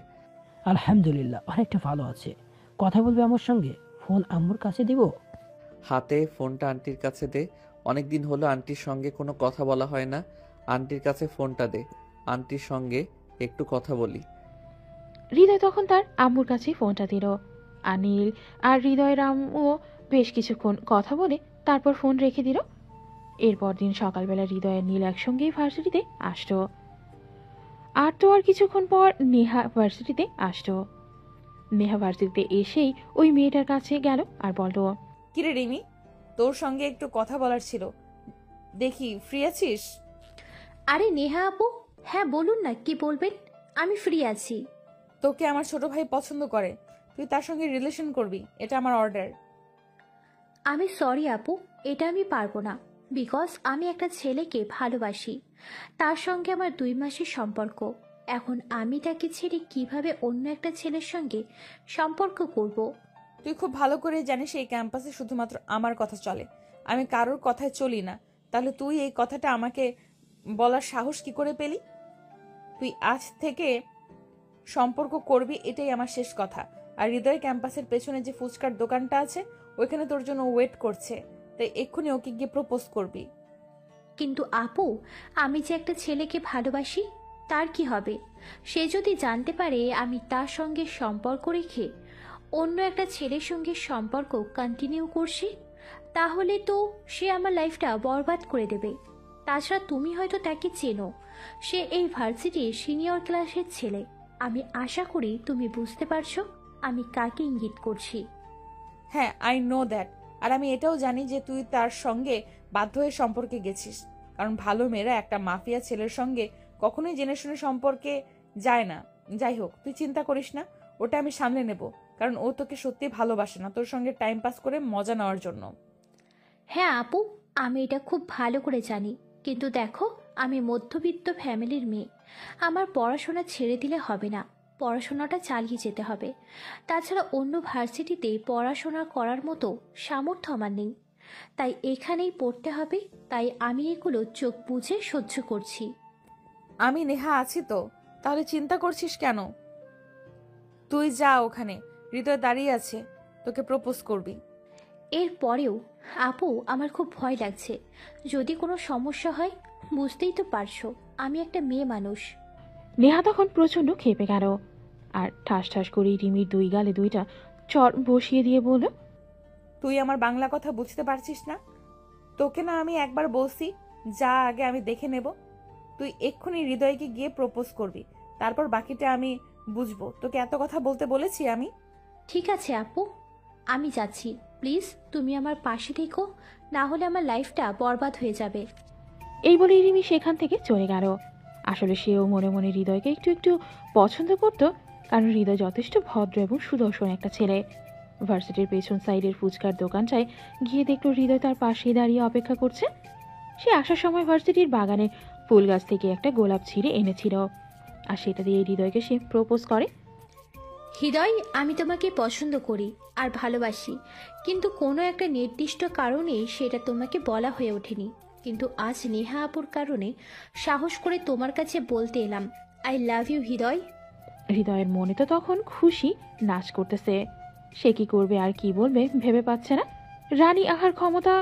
আলহামদুলিল্লাহ, অনেকটা ভালো আছে। কথা বলবে আমার সঙ্গে? ফোন আম্মুর কাছে দিব? হাতে ফোনটা আন্টির কাছে দে, অনেকদিন হলো আন্টির সঙ্গে কোনো কথা বলা হয় না। আন্টির কাছে ফোনটা দে, আন্টির সঙ্গে একটু কথা বলি। হৃদয় তখন তার আম্মুর কাছেই ফোনটা দিল। আর নীল আর হৃদয়ের আম্মুও বেশ কিছুক্ষণ কথা বলে তারপর ফোন রেখে দিল। এরপর দিন সকালবেলা হৃদয় আর নীল একসঙ্গেই ভার্সিটিতে আসতো। আর তো আর কিছুক্ষণ পর নেহা ভার্সিটিতে আসতো। নেহা ভার্সিটিতে এসেই ওই মেয়েটার কাছে গেল আর বলল, কিরে রিমি, তোর সঙ্গে একটু কথা বলার ছিল, দেখি ফ্রি আছিস? আরে নেহা আপু, হ্যাঁ বলুন না কি বলবেন, আমি ফ্রি আছি। তোকে আমার ছোট ভাই পছন্দ করে, তুই তার সঙ্গে রিলেশন করবি, এটা আমার অর্ডার। আমি সরি আপু, এটা আমি পারবো না। বিকজ আমি একটা ছেলেকে ভালোবাসি, তার সঙ্গে আমার 2 মাসের সম্পর্ক। এখন আমি তাকে ছেড়ে কিভাবে অন্য একটা ছেলের সঙ্গে সম্পর্ক করব? তুই খুব ভালো করে জানিস এই ক্যাম্পাসে শুধুমাত্র আমার কথা চলে, আমি কারোর কথায় চলি না। তাহলে তুই এই কথাটা আমাকে বলার সাহস কি করে পেলি? তুই আজ থেকে সম্পর্ক করবি, এটাই আমার শেষ কথা। আর হৃদয় ক্যাম্পাসের পেছনে যে ফুচকার দোকানটা আছে ওইখানে তোর জন্য ওয়েট করছে, তাই এক্ষুনি ওকে গিয়ে প্রপোজ করবি। কিন্তু আপু, আমি যে একটা ছেলেকে ভালোবাসি, তার কি হবে? সে যদি জানতে পারে আমি তার সঙ্গে সম্পর্ক রেখে অন্য একটা ছেলের সঙ্গে সম্পর্ক কন্টিনিউ করছি, তাহলে তো সে আমার লাইফটা বরবাদ করে দেবে। তাছাড়া তুমি হয়তো তাকে চেনো, সে এই ভার্সিটির সিনিয়র ক্লাসের ছেলে। আমি আশা করি তুমি বুঝতে পারছো আমি কাকে ইঙ্গিত করছি। হ্যাঁ, আই নো দ্যাট। আর আমি এটাও জানি যে তুই তার সঙ্গে বাধ্য হয়ে সম্পর্কে গেছিস, কারণ ভালো মেয়েরা একটা মাফিয়া ছেলের সঙ্গে কখনোই জেনে শুনে সম্পর্কে যায় না। যাই হোক, তুই চিন্তা করিস না, ওটা আমি সামলে নেব, কারণ ও তোকে সত্যি ভালোবাসে না, তোর সঙ্গে টাইম পাস করে মজা নেওয়ার জন্য। হ্যাঁ আপু, আমি এটা খুব ভালো করে জানি। কিন্তু দেখো, আমি মধ্যবিত্ত ফ্যামিলির মেয়ে, আমার পড়াশোনা ছেড়ে দিলে হবে না, পড়াশোনাটা চালিয়ে যেতে হবে। তাছাড়া অন্য ভার্সিটিতে পড়াশোনা করার মতো সামর্থ্য আমার নেই, তাই এখানেই পড়তে হবে। তাই আমি এগুলো চোখ বুজে সহ্য করছি। আমি নেহা আছি তো, তাহলে চিন্তা করছিস কেন? তুই যা, ওখানে হৃদয় দাঁড়িয়ে আছে, তোকে প্রপোজ করবি। এরপরেও আপু, আমার খুব ভয় লাগছে, যদি কোনো সমস্যা হয়। বুঝতেই তো পারছো আমি একটা মেয়ে মানুষ। নেহা তখন প্রচণ্ড ক্ষেপে গেল আর ঠাস ঠাস করে রিমির 2 গালে 2টা চর বসিয়ে দিয়ে বলল, তুই আমার বাংলা কথা বুঝতে পারছিস না? তোকে না আমি একবার বলছি, যা আগে আমি দেখে নেব। তুই এক্ষুনি হৃদয়কে গিয়ে প্রপোজ করবি, তারপর বাকিটা আমি বুঝবো। তোকে এত কথা বলতে বলেছি আমি? ঠিক আছে আপু, আমি যাচ্ছি। প্লিজ তুমি আমার পাশে থেকো, না হলে আমার লাইফটা বরবাদ হয়ে যাবে। এই বলে রিমি সেখান থেকে চলে গেল। আসলে সেও মনে মনে হৃদয়কে একটু একটু পছন্দ করত, কারণ হৃদয় যথেষ্ট ভদ্র এবং সুদর্শন একটা ছেলে। ভার্সিটির পেছন সাইডের ফুচকার দোকানটায় গিয়ে দেখলো হৃদয় তার পাশেই দাঁড়িয়ে অপেক্ষা করছে। সে আসার সময় ভার্সিটির বাগানের ফুল গাছ থেকে একটা গোলাপ ছিঁড়ে এনেছিল, আর সেটা দিয়ে হৃদয়কে সে প্রপোজ করে। হৃদয়, আমি তোমাকে পছন্দ করি আর ভালোবাসি, কিন্তু কোনো একটা নির্দিষ্ট কারণে সেটা তোমাকে বলা হয়ে ওঠেনি। কিন্তু আজ নেহা আপুর কারণে সাহস করে তোমার কাছে বলতে এলাম, আই লাভ ইউ হৃদয়। হৃদয়ের মনে তো তখন খুশি নাচ করতেছে। সে কি করবে আর কি বলবে ভেবে পাচ্ছে না। রানী আহার ক্ষমতা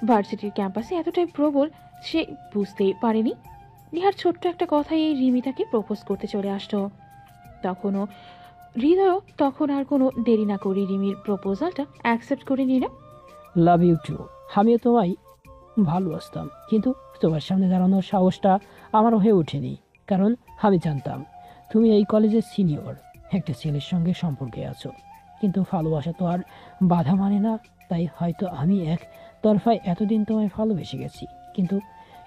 ভার্সিটির ক্যাম্পাসে এতটাই প্রবল সে বুঝতেই পারেনি। নিহার ছোট্ট একটা কথাই এই রিমি তাকে প্রপোজ করতে চলে আসতো। হৃদয় তখন আর কোনো দেরি না করে রিমির প্রপোজালটা অ্যাকসেপ্ট করে নিল। Love you too. আমিও তোমায় ভালোবাসতাম, কিন্তু তোমার সামনে দাঁড়ানোর সাহসটা আমার হয়ে ওঠেনি, কারণ আমি জানতাম তুমি এই কলেজের সিনিয়র একটা ছেলের সঙ্গে সম্পর্কে আছো। কিন্তু ভালোবাসা তো আর বাধা মানে না, তাই হয়তো আমি এক তরফায় এতদিন তোমায় ভালোবেসে গেছি, কিন্তু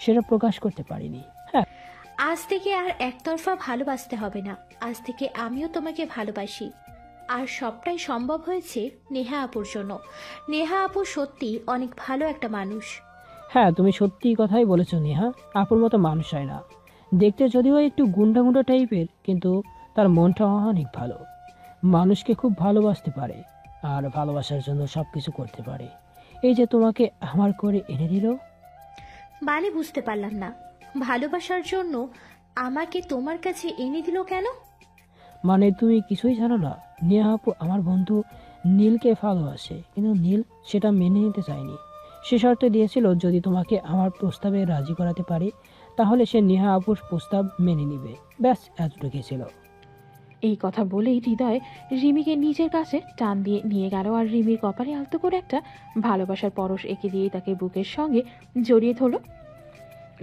সেটা প্রকাশ করতে পারিনি। হ্যাঁ, আজ থেকে আর একতরফা ভালোবাসতে হবে না, আজ থেকে আমিও তোমাকে ভালোবাসি। আর সবটাই সম্ভব হয়েছে নেহা আপুর জন্য। নেহা আপু সত্যি অনেক ভালো একটা মানুষ। হ্যাঁ, তুমি সত্যি কথাই বলেছো নেহা। আপুর মতো মানুষ হয় না। দেখতে যদিও একটু গুন্ডা গুন্ডা টাইপের, কিন্তু তার মনটা অনেক ভালো। মানুষকে খুব ভালোবাসতে পারে আর ভালোবাসার জন্য সব কিছু করতে পারে। এই যে তোমাকে আমার করে এনে দিল। মানে বুঝতে পারলাম না, ভালোবাসার জন্য আমাকে তোমার কাছে এনে দিল কেন? মানে তুমি কিছুই জানো না? নেহা আপু আমার বন্ধু নীলকে ভালোবাসে, কিন্তু নীল সেটা মেনে নিতে চায়নি। সে শর্ত দিয়েছিল যদি তোমাকে আমার প্রস্তাবে রাজি করাতে পারে তাহলে সে নেহা আপুর প্রস্তাব মেনে নিবে। ব্যাস এতটুকুই ছিল। এই কথা বলেই হৃদয় রিমিকে নিজের কাছে টান দিয়ে নিয়ে গেল আর রিমির কপালে আলতো করে একটা ভালোবাসার পরশ এঁকে দিয়ে তাকে বুকের সঙ্গে জড়িয়ে ধরল।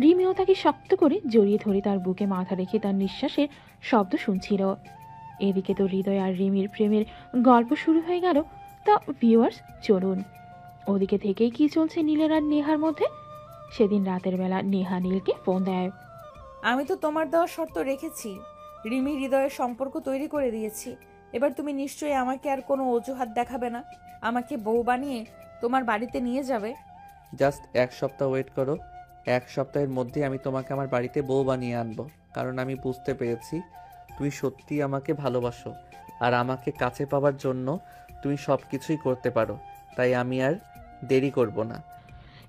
রিমিও তাকে শক্ত করে জড়িয়ে ধরে তার বুকে মাথা রেখে তার নিঃশ্বাসের শব্দ শুনছিল। এদিকে তো হৃদয় আর রিমির প্রেমের গল্প শুরু হয়ে গেল। তা ভিউয়ার্স, চলুন ওদিকে থেকেই কি চলছে নীলের আর নেহার মধ্যে। সেদিন রাতের বেলা নেহা নীলকে ফোন দেয়। আমি তো তোমার দেওয়া শর্ত রেখেছি, রিমি হৃদয়ের সম্পর্ক তৈরি করে দিয়েছি, এবার তুমি নিশ্চয়ই আমাকে আর কোনো অজুহাত দেখাবে না, আমাকে বউ বানিয়ে তোমার বাড়িতে নিয়ে যাবে। জাস্ট 1 সপ্তাহ ওয়েট করো। 1 সপ্তাহের মধ্যে আমি তোমাকে আমার বাড়িতে বউ বানিয়ে আনবো, কারণ আমি বুঝতে পেরেছি তুমি সত্যি আমাকে ভালোবাসো আর আমাকে কাছে পাওয়ার জন্য তুমি সব কিছুই করতে পারো। তাই আমি আর দেরি করব না।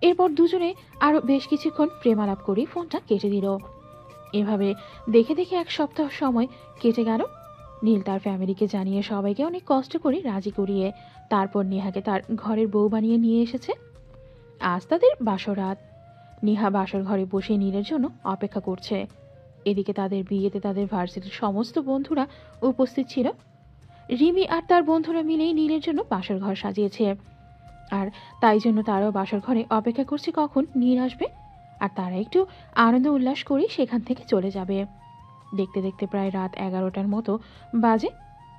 এরপর দুজনে আরো বেশ কিছুক্ষণ প্রেমালাপ করে ফোনটা কেটে দিল। এভাবে দেখে দেখে 1 সপ্তাহ সময় কেটে গেল। নীল তার ফ্যামিলিকে জানিয়ে সবাইকে অনেক কষ্ট করে রাজি করিয়ে তারপর নেহাকে তার ঘরের বউ বানিয়ে নিয়ে এসেছে। আজ তাদের বাসরাত। নেহা বাসর ঘরে বসে নীলের জন্য অপেক্ষা করছে। এদিকে তাদের বিয়েতে তাদের ভার্সিটির সমস্ত বন্ধুরা উপস্থিত ছিল। রিমি আর তার বন্ধুরা মিলেই নীলের জন্য বাসর ঘর সাজিয়েছে, আর তাই জন্য তারাও বাসর ঘরে অপেক্ষা করছে কখন নীল আসবে, আর তারা একটু আনন্দ উল্লাস করে সেখান থেকে চলে যাবে। দেখতে দেখতে প্রায় রাত 11টার মতো বাজে।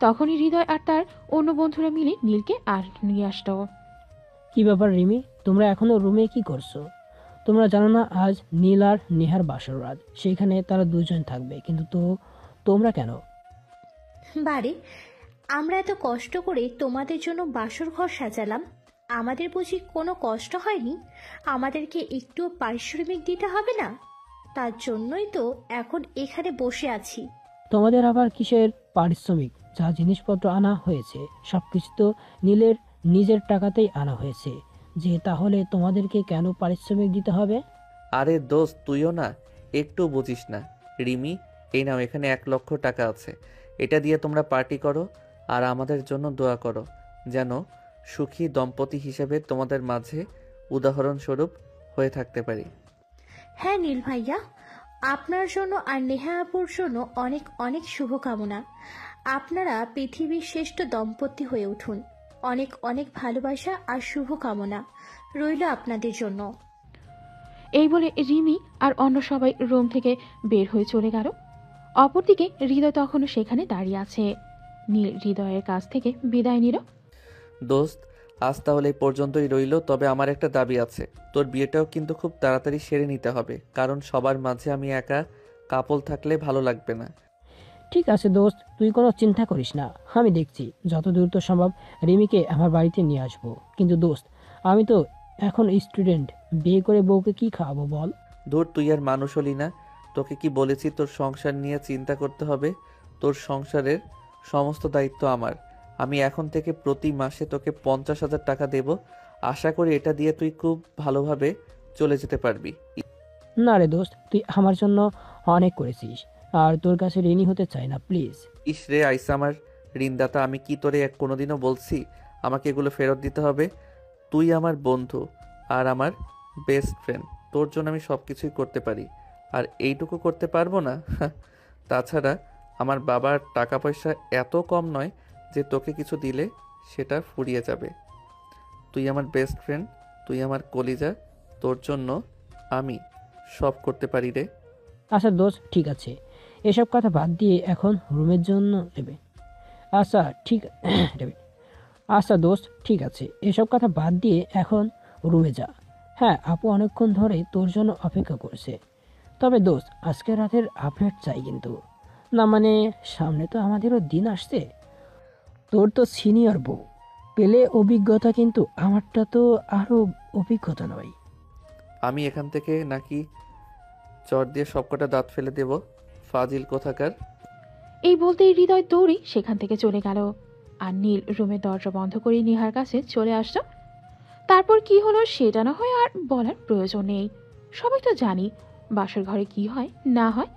তখনই হৃদয় আর তার অন্য বন্ধুরা মিলে নীলকে আর নিয়ে আসতো। কি ব্যাপার রিমি, তোমরা এখনো রুমে কি করছো? তোমরা জানো না আজ নীল আর নেহার বাসর রাত, সেখানে তারা দুজন থাকবে, কিন্তু তোমরা কেন? বারে, আমরা এত কষ্ট করে তোমাদের জন্য বাসর ঘর সাজালাম, আমাদের বুঝি কোনো কষ্ট হয়নি? আমাদেরকে একটু পারিশ্রমিক দিতে হবে না? তার জন্যই তো এখন এখানে বসে আছি। তোমাদের আবার কিসের পারিশ্রমিক? যা জিনিসপত্র আনা হয়েছে সবকিছু তো নীলের নিজের টাকাতেই আনা হয়েছে, যে তাহলে তোমাদেরকে কেন পারিশ্রমিক দিতে হবে? আরে দোস্ত, তুইও না একটু বুঝিস না। রিমি, এই নাও, এখানে 1 লক্ষ টাকা আছে। এটা দিয়ে তোমরা পার্টি করো আর আমাদের জন্য দোয়া করো, যেন সুখী দম্পতি হিসেবে তোমাদের মাঝে উদাহরণস্বরূপ হয়ে থাকতে পারি। হ্যাঁ নীল ভাইয়া, আপনার জন্য আর নেহা আপুর জন্য অনেক অনেক শুভকামনা। আপনারা পৃথিবীর শ্রেষ্ঠ দম্পতি হয়ে উঠুন। অনেক অনেক ভালোবাসা আর শুভকামনা রইল আপনাদের জন্য। এই বলে রিমি আর অন্য সবাই রুম থেকে বের হয়ে চলে গেল। অপরদিকে হৃদয় তখনও সেখানে দাঁড়িয়ে আছে। নীল হৃদয়ের কাছ থেকে বিদায় নিল। দোস্ত, আজ তাহলে এই পর্যন্তই রইল। তবে আমার একটা দাবি আছে, তোর বিয়েটাও কিন্তু খুব তাড়াতাড়ি সেরে নিতে হবে, কারণ সবার মাঝে আমি একা কাপল থাকলে ভালো লাগবে না। ঠিক আছে দোস্ত, তুই কোনো চিন্তা করিস না, আমি দেখছি যত দ্রুত সম্ভব রিমিকে আমার বাড়িতে নিয়ে আসবো। কিন্তু দোস্ত, আমি তো এখন স্টুডেন্ট, বিয়ে করে বউকে কি খাওয়াবো বল? ধুর, তুই আর মানুষ হলি না। তোকে কি বলেছি তোর সংসার নিয়ে চিন্তা করতে হবে? তোর সংসারের সমস্ত দায়িত্ব আমার। আমি এখন থেকে প্রতি মাসে তোকে 50,000 টাকা দেব। আশা করি এটা দিয়ে তুই খুব ভালোভাবে চলে যেতে পারবি। না রে দোস্ত, তুই আমার জন্য অনেক করেছিস, আর তোর কাছে ঋণী হতে চাই না, প্লিজ। ইস রে আইসা, আমার ঋণদাতা। আমি কি তোরে কোনোদিনও বলছি আমাকে এগুলো ফেরত দিতে হবে? তুই আমার বন্ধু আর আমার বেস্ট ফ্রেন্ড। তোর জন্য আমি সব কিছুই করতে পারি, আর এইটুকু করতে পারবো না? তাছাড়া আমার বাবার টাকা পয়সা এত কম নয় যে তোকে কিছু দিলে সেটা ফুরিয়ে যাবে। তুই আমার বেস্ট ফ্রেন্ড, তুই আমার কলিজা। তোর জন্য আমি সব করতে পারি রে। আচ্ছা দোস্ত, ঠিক আছে, এসব কথা বাদ দিয়ে এখন রুমের জন্য নেবে। আচ্ছা ঠিক নেবে। আচ্ছা দোস্ত, ঠিক আছে, এসব কথা বাদ দিয়ে এখন রুমে যা। হ্যাঁ, আপু অনেকক্ষণ ধরে তোর জন্য অপেক্ষা করছে। তবে দোস্ত, আজকে রাতের আপডেট চাই কিন্তু। না মানে, সামনে তো আমাদেরও দিন আসছে। তোর তো সিনিয়র বউ, পেলে অভিজ্ঞতা, কিন্তু আমারটা তো আরও অভিজ্ঞতা নয়। আমি এখান থেকে নাকি চর দিয়ে সবকটা দাঁত ফেলে দেব? ফাজিল কোথাকার। এই বলতেই হৃদয় দৌড়ে সেখান থেকে চলে গেল। আর নীল রুমের দরজা বন্ধ করে নেহার কাছে চলে আসলো। তারপর কি হলো সেটা না হয় আর বলার প্রয়োজন নেই, সবাই তো জানি বাসর ঘরে কি হয় না হয়,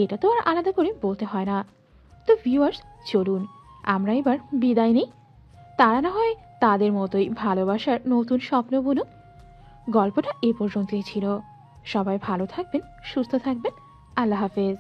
এটা তো আর আলাদা করে বলতে হয় না। তো ভিউয়ার্স, চলুন আমরা এবার বিদায় নেই। তারা না হয় তাদের মতোই ভালোবাসার নতুন স্বপ্ন বুনুক। গল্পটা এ পর্যন্তই ছিল। সবাই ভালো থাকবেন, সুস্থ থাকবেন। আল্লাহ হাফেজ।